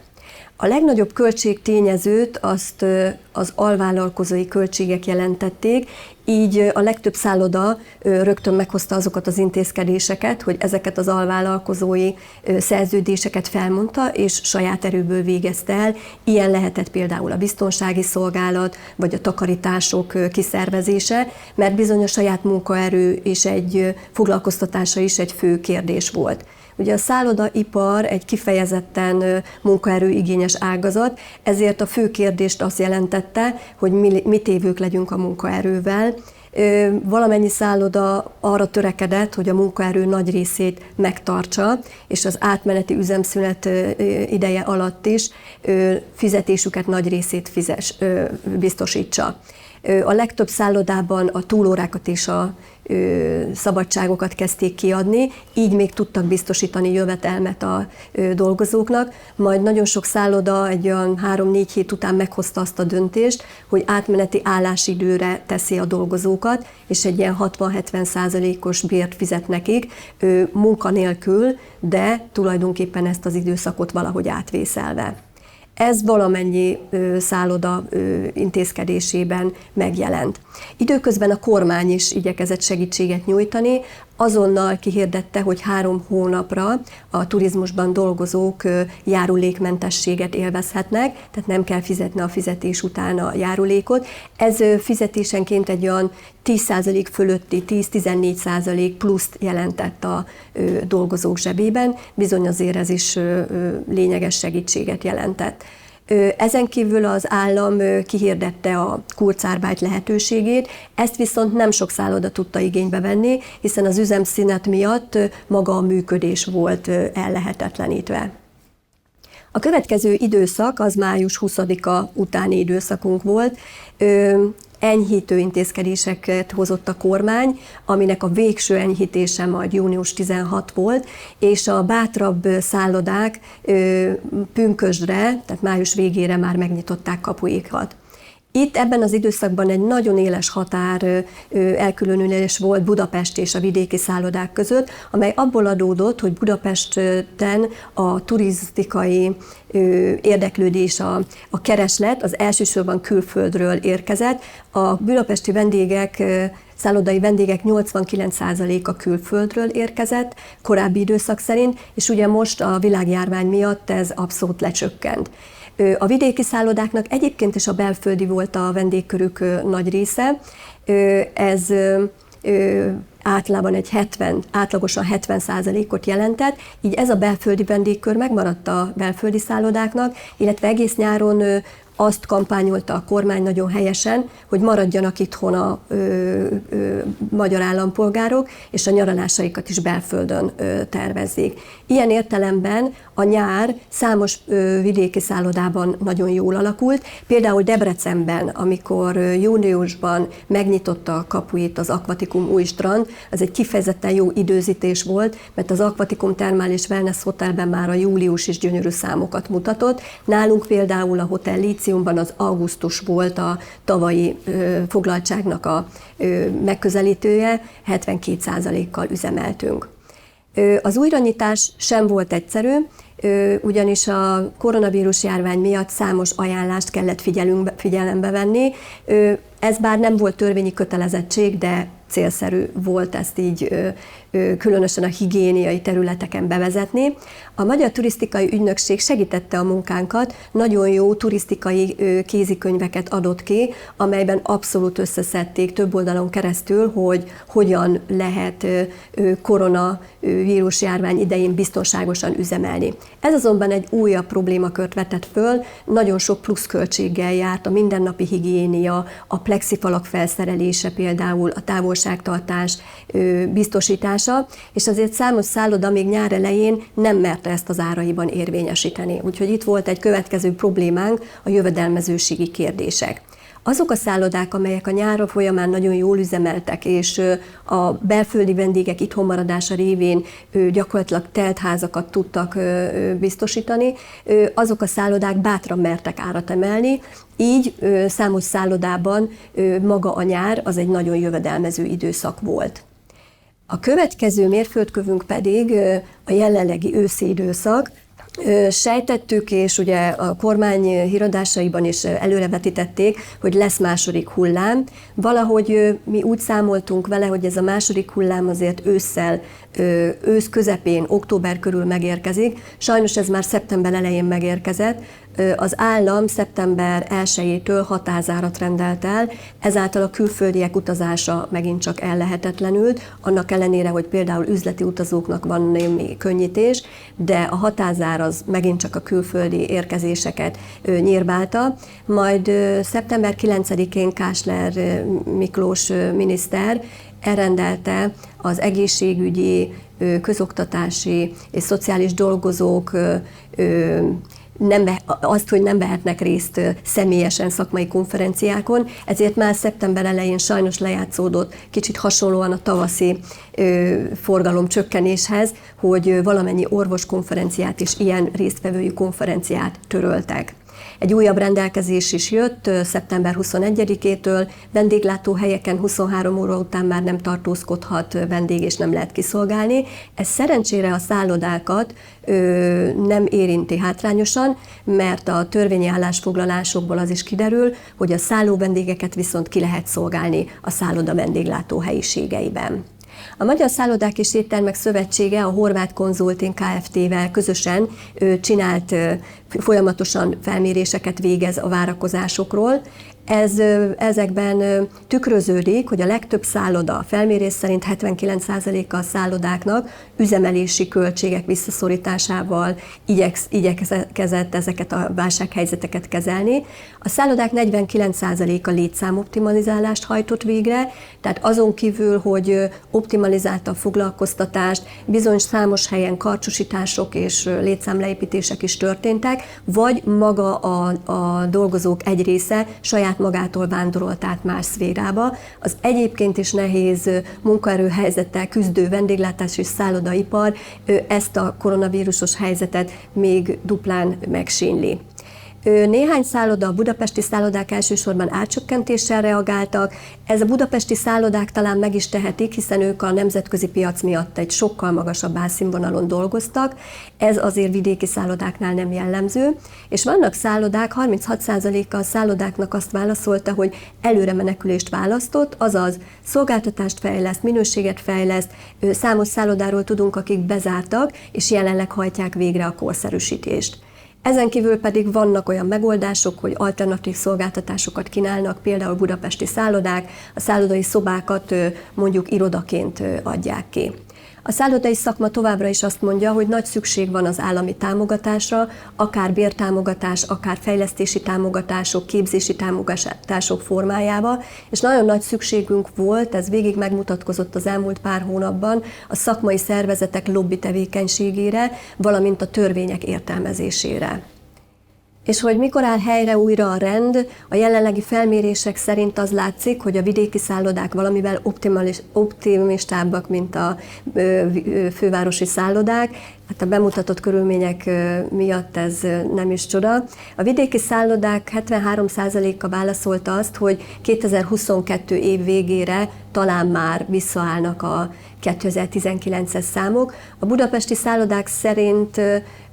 A legnagyobb költségtényezőt azt az alvállalkozói költségek jelentették, így a legtöbb szálloda rögtön meghozta azokat az intézkedéseket, hogy ezeket az alvállalkozói szerződéseket felmondta, és saját erőből végezte el. Ilyen lehetett például a biztonsági szolgálat, vagy a takarítások kiszervezése, mert bizony a saját munkaerő és egy foglalkoztatása is egy fő kérdés volt. Ugye a szállodaipar egy kifejezetten munkaerőigényes ágazat, ezért a fő kérdést azt jelentette, hogy mi tévők legyünk a munkaerővel. Valamennyi szálloda arra törekedett, hogy a munkaerő nagy részét megtartsa, és az átmeneti üzemszünet ideje alatt is fizetésüket nagy részét biztosítsa. A legtöbb szállodában a túlórákat és a szabadságokat kezdték kiadni, így még tudtak biztosítani jövetelmet a dolgozóknak, majd nagyon sok szálloda egy olyan 3-4 hét után meghozta azt a döntést, hogy átmeneti állásidőre teszi a dolgozókat, és egy ilyen 60-70%-os bért fizet nekik munkanélkül, de tulajdonképpen ezt az időszakot valahogy átvészelve. Ez valamennyi szálloda intézkedésében megjelent. Időközben a kormány is igyekezett segítséget nyújtani, azonnal kihirdette, hogy 3 hónapra a turizmusban dolgozók járulékmentességet élvezhetnek, tehát nem kell fizetni a fizetés után a járulékot. Ez fizetésenként egy olyan 10% fölötti, 10-14% pluszt jelentett a dolgozók zsebében, bizony azért ez is lényeges segítséget jelentett. Ezen kívül az állam kihirdette a kurzarbeit lehetőségét, ezt viszont nem sok szálloda tudta igénybe venni, hiszen az üzemszünet miatt maga a működés volt ellehetetlenítve. A következő időszak az május 20-a utáni időszakunk volt. Enyhítő intézkedéseket hozott a kormány, aminek a végső enyhítése majd június 16 volt, és a bátrabb szállodák pünkösdre, tehát május végére már megnyitották kapuikat. Itt ebben az időszakban egy nagyon éles határ elkülönülés volt Budapest és a vidéki szállodák között, amely abból adódott, hogy Budapesten a turisztikai érdeklődés, a kereslet az elsősorban külföldről érkezett. A budapesti vendégek, szállodai vendégek 89%-a külföldről érkezett korábbi időszak szerint, és ugye most a világjárvány miatt ez abszolút lecsökkent. A vidéki szállodáknak egyébként is a belföldi volt a vendégkörük nagy része, ez általában átlagosan 70%-ot jelentett, így ez a belföldi vendégkör megmaradt a belföldi szállodáknak, illetve egész nyáron azt kampányolta a kormány nagyon helyesen, hogy maradjanak itthon a magyar állampolgárok, és a nyaralásaikat is belföldön tervezzék. Ilyen értelemben a nyár számos vidéki szállodában nagyon jól alakult. Például Debrecenben, amikor júniusban megnyitotta a kapuit az Aquaticum új strand, az egy kifejezetten jó időzítés volt, mert az Aquaticum Termális Wellness Hotelben már a július is gyönyörű számokat mutatott. Nálunk például a Hotel Líciumban az augusztus volt a tavalyi foglaltságnak a megközelítője, 72%-kal üzemeltünk. Az újranyitás sem volt egyszerű, ugyanis a koronavírus járvány miatt számos ajánlást kellett figyelembe venni. Ez bár nem volt törvényi kötelezettség, de célszerű volt ezt így különösen a higiéniai területeken bevezetni. A Magyar Turisztikai Ügynökség segítette a munkánkat, nagyon jó turisztikai kézikönyveket adott ki, amelyben abszolút összeszedték több oldalon keresztül, hogy hogyan lehet koronavírus járvány idején biztonságosan üzemelni. Ez azonban egy újabb problémakört vetett föl, nagyon sok pluszköltséggel járt a mindennapi higiénia, a plexifalak felszerelése például, a távolságtartás biztosítása, és azért számos szálloda még nyár elején nem merte ezt az áraiban érvényesíteni. Úgyhogy itt volt egy következő problémánk, a jövedelmezőségi kérdések. Azok a szállodák, amelyek a nyár folyamán nagyon jól üzemeltek, és a belföldi vendégek itthonmaradása révén gyakorlatilag teltházakat tudtak biztosítani, azok a szállodák bátran mertek árat emelni, így számos szállodában maga a nyár az egy nagyon jövedelmező időszak volt. A következő mérföldkövünk pedig a jelenlegi őszi időszak. Sejtettük, és ugye a kormány híradásaiban is előrevetítették, hogy lesz második hullám. Valahogy mi úgy számoltunk vele, hogy ez a második hullám azért ősz közepén, október körül megérkezik. Sajnos ez már szeptember elején megérkezett. Az állam szeptember 1-től hatázárat rendelt el, ezáltal a külföldiek utazása megint csak ellehetetlenült, annak ellenére, hogy például üzleti utazóknak van némi könnyítés, de a hatázár az megint csak a külföldi érkezéseket nyírbálta. Majd szeptember 9-én Kásler Miklós miniszter elrendelte az egészségügyi, közoktatási és szociális dolgozók azt, hogy nem vehetnek részt személyesen szakmai konferenciákon, ezért már szeptember elején sajnos lejátszódott, kicsit hasonlóan a tavaszi forgalom csökkenéshez, hogy valamennyi orvoskonferenciát és ilyen résztvevői konferenciát töröltek. Egy újabb rendelkezés is jött szeptember 21-től, vendéglátóhelyeken 23 óra után már nem tartózkodhat vendég és nem lehet kiszolgálni. Ez szerencsére a szállodákat nem érinti hátrányosan, mert a törvényi állásfoglalásokból az is kiderül, hogy a szálló vendégeket viszont ki lehet szolgálni a szálloda vendéglátó helyiségeiben. A Magyar Szállodák és Éttermek Szövetsége a Horváth Consulting Kft-vel közösen folyamatosan felméréseket végez a várakozásokról. Ezekben tükröződik, hogy a legtöbb szálloda, felmérés szerint 79%-a a szállodáknak üzemelési költségek visszaszorításával igyekezett ezeket a válsághelyzeteket kezelni. A szállodák 49%-a létszámoptimalizálást hajtott végre, tehát azon kívül, hogy optimalizálta a foglalkoztatást, bizony számos helyen karcsúsítások és létszámleépítések is történtek, vagy maga a dolgozók egy része saját magától vándorolt át más szférába. Az egyébként is nehéz munkaerőhelyzettel küzdő vendéglátás és szállodaipar ezt a koronavírusos helyzetet még duplán megsínli. Néhány szálloda, a budapesti szállodák elsősorban árcsökkentéssel reagáltak. Ez a budapesti szállodák talán meg is tehetik, hiszen ők a nemzetközi piac miatt egy sokkal magasabb árszínvonalon dolgoztak. Ez azért vidéki szállodáknál nem jellemző. És vannak szállodák, 36%-a a szállodáknak azt válaszolta, hogy előre menekülést választott, azaz szolgáltatást fejleszt, minőséget fejleszt. Számos szállodáról tudunk, akik bezártak, és jelenleg hajtják végre a korszerűsítést. Ezen kívül pedig vannak olyan megoldások, hogy alternatív szolgáltatásokat kínálnak, például budapesti szállodák, a szállodai szobákat mondjuk irodaként adják ki. A szállodai szakma továbbra is azt mondja, hogy nagy szükség van az állami támogatásra, akár bértámogatás, akár fejlesztési támogatások, képzési támogatások formájába, és nagyon nagy szükségünk volt, ez végig megmutatkozott az elmúlt pár hónapban, a szakmai szervezetek lobby tevékenységére, valamint a törvények értelmezésére. És hogy mikor áll helyre újra a rend, a jelenlegi felmérések szerint az látszik, hogy a vidéki szállodák valamivel optimistábbak, mint a fővárosi szállodák. Hát a bemutatott körülmények miatt ez nem is csoda. A vidéki szállodák 73%-a válaszolta azt, hogy 2022 év végére talán már visszaállnak a 2019-es számok. A budapesti szállodák szerint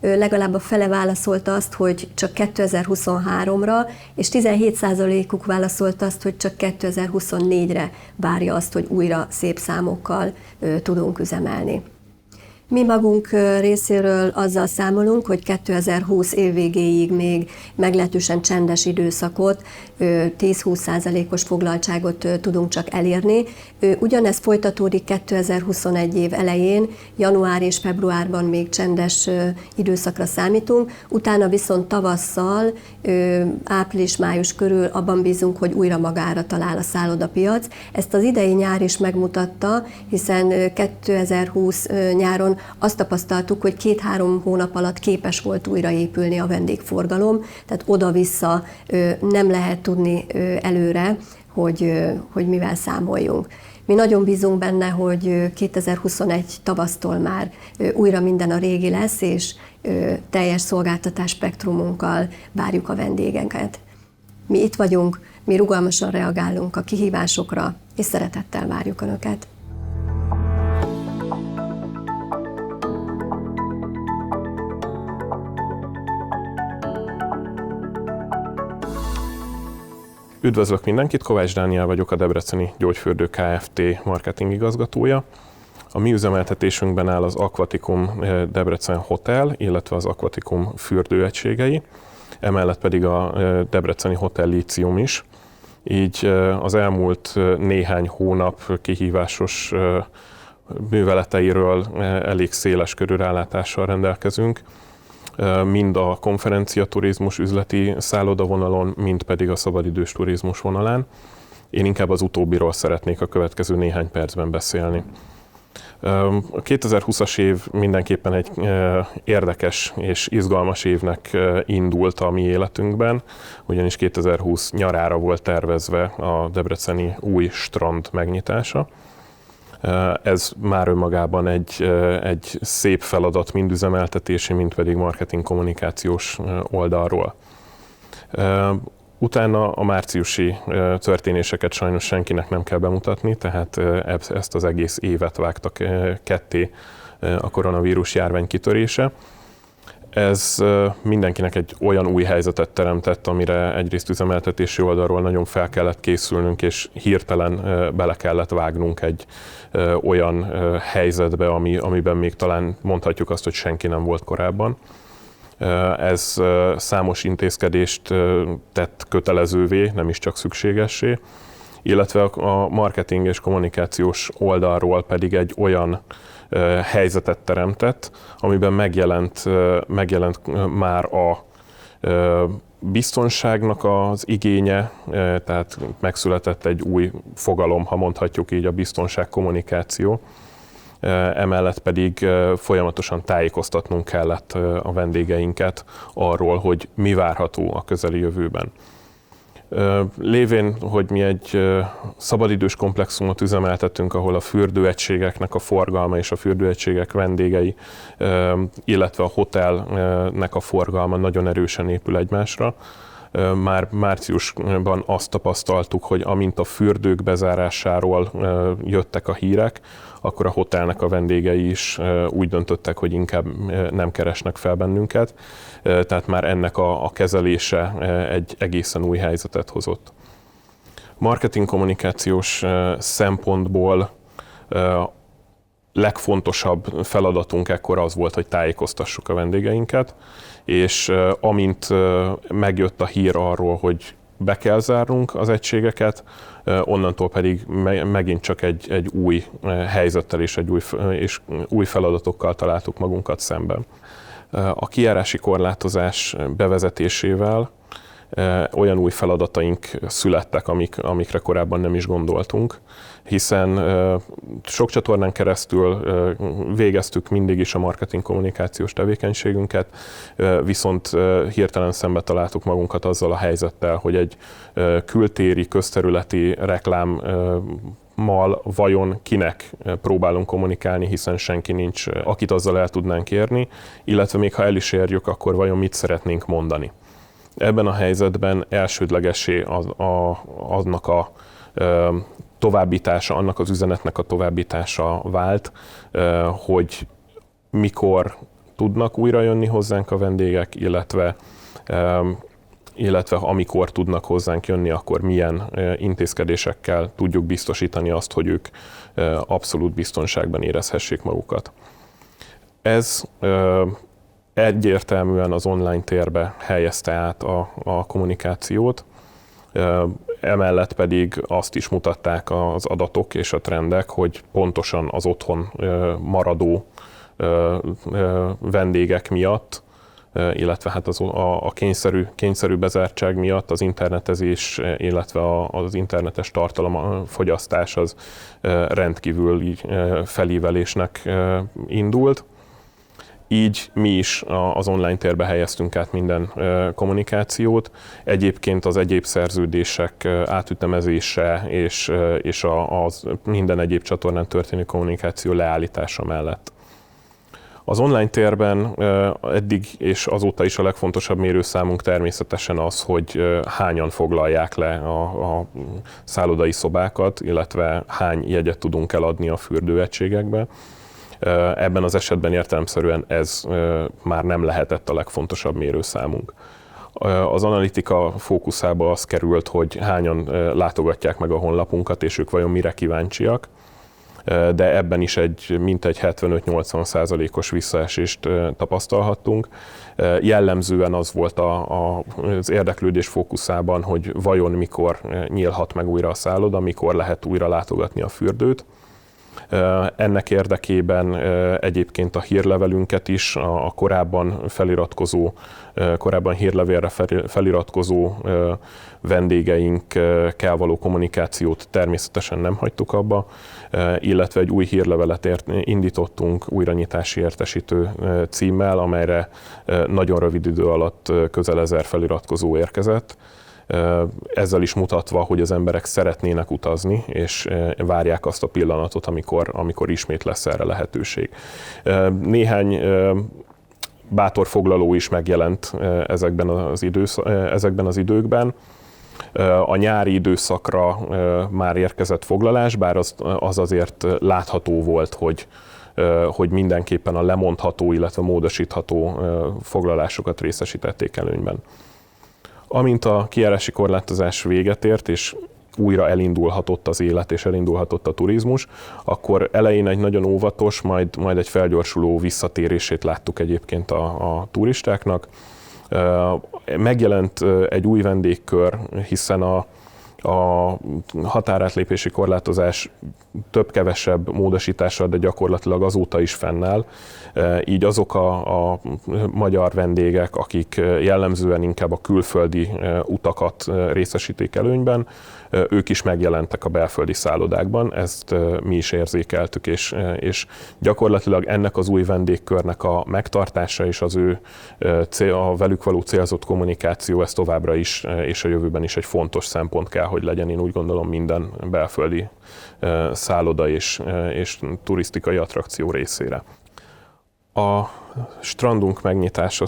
legalább a fele válaszolta azt, hogy csak 2023-ra, és 17%-uk válaszolta azt, hogy csak 2024-re várja azt, hogy újra szép számokkal tudunk üzemelni. Mi magunk részéről azzal számolunk, hogy 2020 év végéig még meglehetősen csendes időszakot, 10-20%-os foglaltságot tudunk csak elérni. Ugyanez folytatódik 2021 év elején, január és februárban még csendes időszakra számítunk, utána viszont tavasszal, április-május körül abban bízunk, hogy újra magára talál a szállodapiac. Ezt az idei nyár is megmutatta, hiszen 2020 nyáron azt tapasztaltuk, hogy 2-3 hónap alatt képes volt újraépülni a vendégforgalom, tehát oda-vissza nem lehet tudni előre, hogy mivel számoljunk. Mi nagyon bízunk benne, hogy 2021 tavasztól már újra minden a régi lesz, és teljes szolgáltatás spektrumunkkal várjuk a vendégeket. Mi itt vagyunk, mi rugalmasan reagálunk a kihívásokra, és szeretettel várjuk Önöket. Üdvözlök mindenkit, Kovács Dániel vagyok, a Debreceni Gyógyfürdő Kft. Marketing igazgatója. A mi üzemeltetésünkben áll az Aquaticum Debrecen Hotel, illetve az Aquaticum fürdőegységei, emellett pedig a Debreceni Hotel Lícium is. Így az elmúlt néhány hónap kihívásos műveleteiről elég széles körű rálátással rendelkezünk, mind a konferenciaturizmus üzleti szállodavonalon, mind pedig a szabadidős turizmus vonalán. Én inkább az utóbbiról szeretnék a következő néhány percben beszélni. A 2020-as év mindenképpen egy érdekes és izgalmas évnek indult a mi életünkben, ugyanis 2020 nyarára volt tervezve a debreceni új strand megnyitása. Ez már önmagában egy szép feladat, mind üzemeltetési, mind pedig marketing kommunikációs oldalról. Utána a márciusi történéseket sajnos senkinek nem kell bemutatni, tehát ezt az egész évet vágtak ketté a koronavírus járvány kitörése. Ez mindenkinek egy olyan új helyzetet teremtett, amire egyrészt üzemeltetési oldalról nagyon fel kellett készülnünk, és hirtelen bele kellett vágnunk egy olyan helyzetbe, amiben még talán mondhatjuk azt, hogy senki nem volt korábban. Ez számos intézkedést tett kötelezővé, nem is csak szükségessé, illetve a marketing és kommunikációs oldalról pedig egy olyan helyzetet teremtett, amiben megjelent már a biztonságnak az igénye, tehát megszületett egy új fogalom, ha mondhatjuk így, a biztonság kommunikáció. Emellett pedig folyamatosan tájékoztatnunk kellett a vendégeinket arról, hogy mi várható a közeli jövőben. Lévén, hogy mi egy szabadidős komplexumot üzemeltetünk, ahol a fürdőegységeknek a forgalma és a fürdőegységek vendégei, illetve a hotelnek a forgalma nagyon erősen épül egymásra. Már márciusban azt tapasztaltuk, hogy amint a fürdők bezárásáról jöttek a hírek, akkor a hotelnek a vendégei is úgy döntöttek, hogy inkább nem keresnek fel bennünket, tehát már ennek a kezelése egy egészen új helyzetet hozott. Marketing kommunikációs szempontból legfontosabb feladatunk ekkor az volt, hogy tájékoztassuk a vendégeinket, és amint megjött a hír arról, hogy be kell zárnunk az egységeket, onnantól pedig megint csak egy új helyzettel és új feladatokkal találtuk magunkat szemben. A kijárási korlátozás bevezetésével olyan új feladataink születtek, amikre korábban nem is gondoltunk, hiszen sok csatornán keresztül végeztük mindig is a marketing kommunikációs tevékenységünket, viszont hirtelen szembe találtuk magunkat azzal a helyzettel, hogy egy kültéri, közterületi reklámmal vajon kinek próbálunk kommunikálni, hiszen senki nincs, akit azzal el tudnánk érni, illetve még ha el is érjük, akkor vajon mit szeretnénk mondani. Ebben a helyzetben elsődlegessé annak a továbbítása, annak az üzenetnek a továbbítása vált, hogy mikor tudnak újra jönni hozzánk a vendégek, illetve amikor tudnak hozzánk jönni, akkor milyen intézkedésekkel tudjuk biztosítani azt, hogy ők abszolút biztonságban érezhessék magukat. Ez egyértelműen az online térbe helyezte át a kommunikációt, emellett pedig azt is mutatták az adatok és a trendek, hogy pontosan az otthon maradó vendégek miatt, illetve hát a kényszerű bezártság miatt az internetezés, illetve az internetes tartalomfogyasztás az rendkívül felívelésnek indult. Így mi is az online térbe helyeztünk át minden kommunikációt. Egyébként az egyéb szerződések átütemezése és az minden egyéb csatornán történő kommunikáció leállítása mellett. Az online térben eddig és azóta is a legfontosabb mérőszámunk természetesen az, hogy hányan foglalják le a szállodai szobákat, illetve hány jegyet tudunk eladni a fürdőegységekbe. Ebben az esetben értelemszerűen ez már nem lehetett a legfontosabb mérőszámunk. Az analitika fókuszába az került, hogy hányan látogatják meg a honlapunkat, és ők vajon mire kíváncsiak, de ebben is mintegy 75-80%-os visszaesést tapasztalhattunk. Jellemzően az volt az érdeklődés fókuszában, hogy vajon mikor nyílhat meg újra a szálloda, mikor lehet újra látogatni a fürdőt. Ennek érdekében egyébként a hírlevelünket is, a korábban hírlevélre feliratkozó vendégeinkkel való kommunikációt természetesen nem hagytuk abba, illetve egy új hírlevelet indítottunk újranyitási értesítő címmel, amelyre nagyon rövid idő alatt közel 1000 feliratkozó érkezett. Ezzel is mutatva, hogy az emberek szeretnének utazni, és várják azt a pillanatot, amikor ismét lesz erre lehetőség. Néhány bátor foglaló is megjelent ezekben az időkben. A nyári időszakra már érkezett foglalás, bár az azért látható volt, hogy mindenképpen a lemondható, illetve módosítható foglalásokat részesítették előnyben. Amint a kijárási korlátozás véget ért, és újra elindulhatott az élet, és elindulhatott a turizmus, akkor elején egy nagyon óvatos, majd egy felgyorsuló visszatérését láttuk egyébként a turistáknak. Megjelent egy új vendégkör, hiszen a határátlépési korlátozás több-kevesebb módosítással, de gyakorlatilag azóta is fennáll. Így azok a magyar vendégek, akik jellemzően inkább a külföldi utakat részesítik előnyben, ők is megjelentek a belföldi szállodákban, ezt mi is érzékeltük, és gyakorlatilag ennek az új vendégkörnek a megtartása és a velük való célzott kommunikáció, ez továbbra is és a jövőben is egy fontos szempont kell, hogy legyen, én úgy gondolom, minden belföldi szálloda és turisztikai attrakció részére. A strandunk megnyitása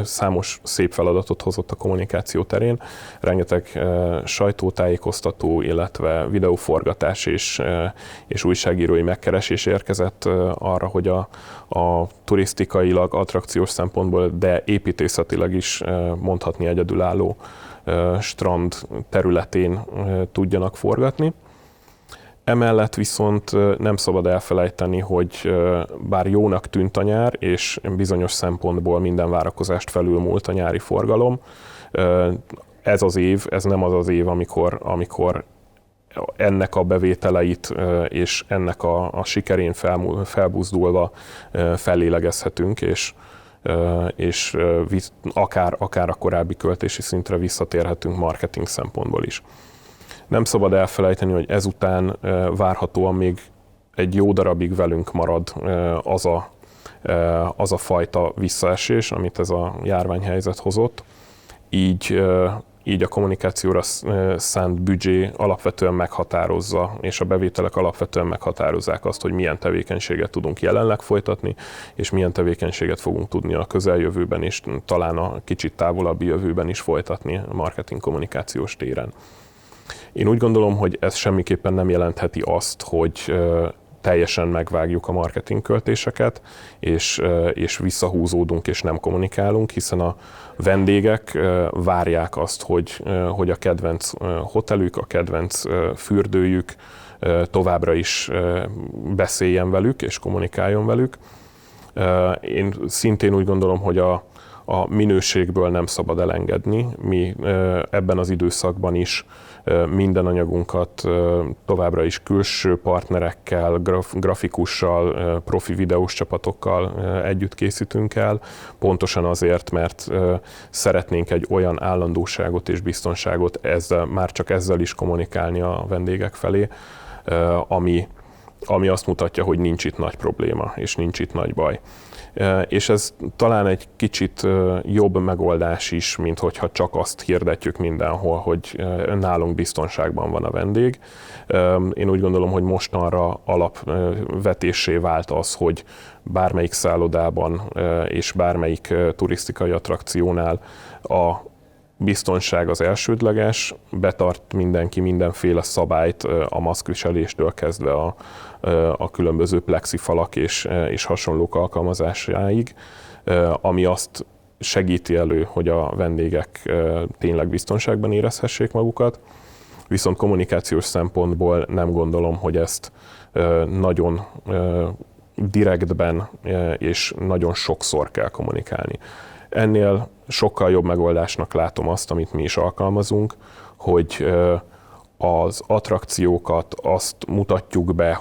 számos szép feladatot hozott a kommunikáció terén. Rengeteg sajtótájékoztató, illetve videóforgatás és újságírói megkeresés érkezett arra, hogy a turisztikailag, attrakciós szempontból, de építészetileg is mondhatni egyedülálló strand területén tudjanak forgatni. Emellett viszont nem szabad elfelejteni, hogy bár jónak tűnt a nyár, és bizonyos szempontból minden várakozást felülmúlt a nyári forgalom, ez nem az az év, amikor ennek a bevételeit és ennek a sikerén felbuzdulva fellélegezhetünk, és akár a korábbi költési szintre visszatérhetünk marketing szempontból is. Nem szabad elfelejteni, hogy ezután várhatóan még egy jó darabig velünk marad az a fajta visszaesés, amit ez a járványhelyzet hozott. Így a kommunikációra szánt büdzsé alapvetően meghatározza, és a bevételek alapvetően meghatározzák azt, hogy milyen tevékenységet tudunk jelenleg folytatni, és milyen tevékenységet fogunk tudni a közeljövőben, és talán a kicsit távolabbi jövőben is folytatni a marketing kommunikációs téren. Én úgy gondolom, hogy ez semmiképpen nem jelentheti azt, hogy teljesen megvágjuk a marketing költéseket, és visszahúzódunk és nem kommunikálunk, hiszen a vendégek várják azt, hogy a kedvenc hotelük, a kedvenc fürdőjük továbbra is beszéljen velük és kommunikáljon velük. Én szintén úgy gondolom, hogy a minőségből nem szabad elengedni. Mi ebben az időszakban is minden anyagunkat továbbra is külső partnerekkel, grafikussal, profi videós csapatokkal együtt készítünk el, pontosan azért, mert szeretnénk egy olyan állandóságot és biztonságot már csak ezzel is kommunikálni a vendégek felé, ami azt mutatja, hogy nincs itt nagy probléma, és nincs itt nagy baj. És ez talán egy kicsit jobb megoldás is, mint hogyha csak azt hirdetjük mindenhol, hogy nálunk biztonságban van a vendég. Én úgy gondolom, hogy mostanra alapvetéssé vált az, hogy bármelyik szállodában és bármelyik turisztikai attrakciónál a biztonság az elsődleges, betart mindenki mindenféle szabályt, a maszkviseléstől kezdve a különböző plexifalak és hasonlók alkalmazásáig, ami azt segíti elő, hogy a vendégek tényleg biztonságban érezhessék magukat. Viszont kommunikációs szempontból nem gondolom, hogy ezt nagyon direktben és nagyon sokszor kell kommunikálni. Ennél sokkal jobb megoldásnak látom azt, amit mi is alkalmazunk, hogy az attrakciókat azt mutatjuk be,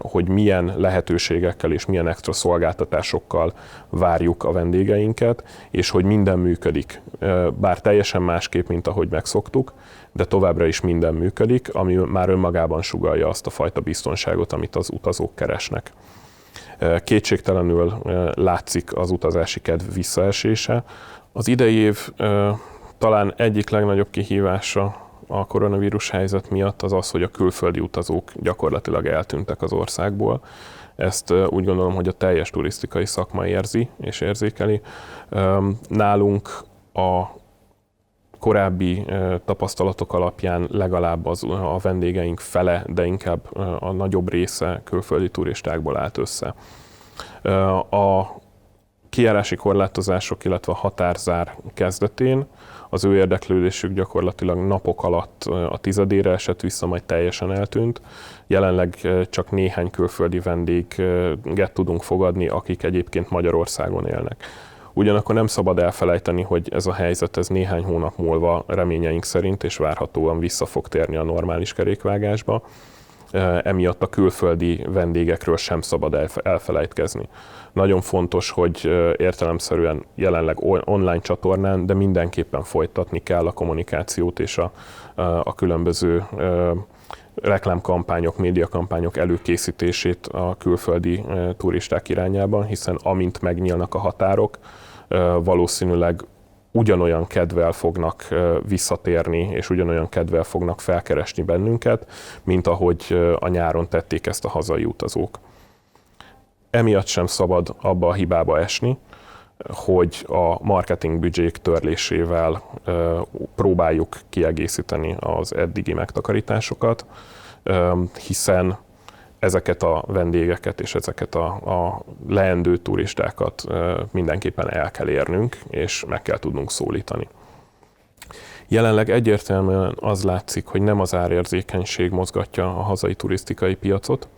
hogy milyen lehetőségekkel és milyen extra szolgáltatásokkal várjuk a vendégeinket, és hogy minden működik. Bár teljesen másképp, mint ahogy megszoktuk, de továbbra is minden működik, ami már önmagában sugallja azt a fajta biztonságot, amit az utazók keresnek. Kétségtelenül látszik az utazási kedv visszaesése. Az idei év talán egyik legnagyobb kihívása a koronavírus helyzet miatt az, hogy a külföldi utazók gyakorlatilag eltűntek az országból. Ezt úgy gondolom, hogy a teljes turisztikai szakma érzi és érzékeli. Nálunk a korábbi tapasztalatok alapján legalább a vendégeink fele, de inkább a nagyobb része külföldi turistákból állt össze. A kijárási korlátozások, illetve a határzár kezdetén az ő érdeklődésük gyakorlatilag napok alatt a tizedére esett vissza, majd teljesen eltűnt. Jelenleg csak néhány külföldi vendéget tudunk fogadni, akik egyébként Magyarországon élnek. Ugyanakkor nem szabad elfelejteni, hogy ez a helyzet néhány hónap múlva reményeink szerint és várhatóan vissza fog térni a normális kerékvágásba. Emiatt a külföldi vendégekről sem szabad elfelejtkezni. Nagyon fontos, hogy értelemszerűen jelenleg online csatornán, de mindenképpen folytatni kell a kommunikációt és a különböző reklámkampányok, médiakampányok előkészítését a külföldi turisták irányában, hiszen amint megnyílnak a határok, valószínűleg ugyanolyan kedvel fognak visszatérni, és ugyanolyan kedvel fognak felkeresni bennünket, mint ahogy a nyáron tették ezt a hazai utazók. Emiatt sem szabad abba a hibába esni, hogy a marketing büdzsék törlésével próbáljuk kiegészíteni az eddigi megtakarításokat, hiszen ezeket a vendégeket és ezeket a leendő turistákat mindenképpen el kell érnünk, és meg kell tudnunk szólítani. Jelenleg egyértelműen az látszik, hogy nem az árérzékenység mozgatja a hazai turisztikai piacot,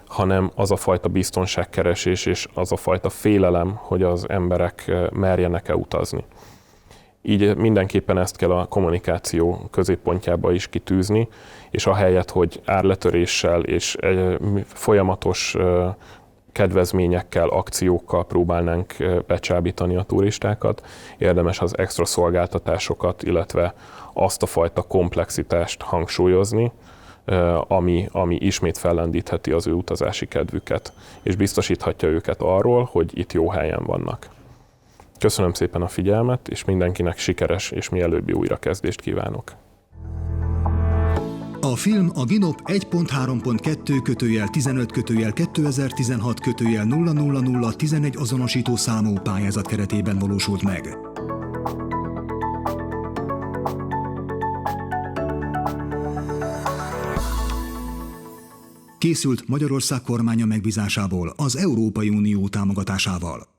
hanem az a fajta biztonságkeresés és az a fajta félelem, hogy az emberek merjenek-e utazni. Így mindenképpen ezt kell a kommunikáció középpontjába is kitűzni, és ahelyett, hogy árletöréssel és folyamatos kedvezményekkel, akciókkal próbálnánk becsábítani a turistákat, érdemes az extra szolgáltatásokat, illetve azt a fajta komplexitást hangsúlyozni, ami ismét fellendítheti az ő utazási kedvüket, és biztosíthatja őket arról, hogy itt jó helyen vannak. Köszönöm szépen a figyelmet, és mindenkinek sikeres és mielőbbi újrakezdést kívánok. A film a GINOP 1.3.2/15/2016/00011 azonosító számú pályázat keretében valósult meg. Készült Magyarország kormánya megbízásából az Európai Unió támogatásával.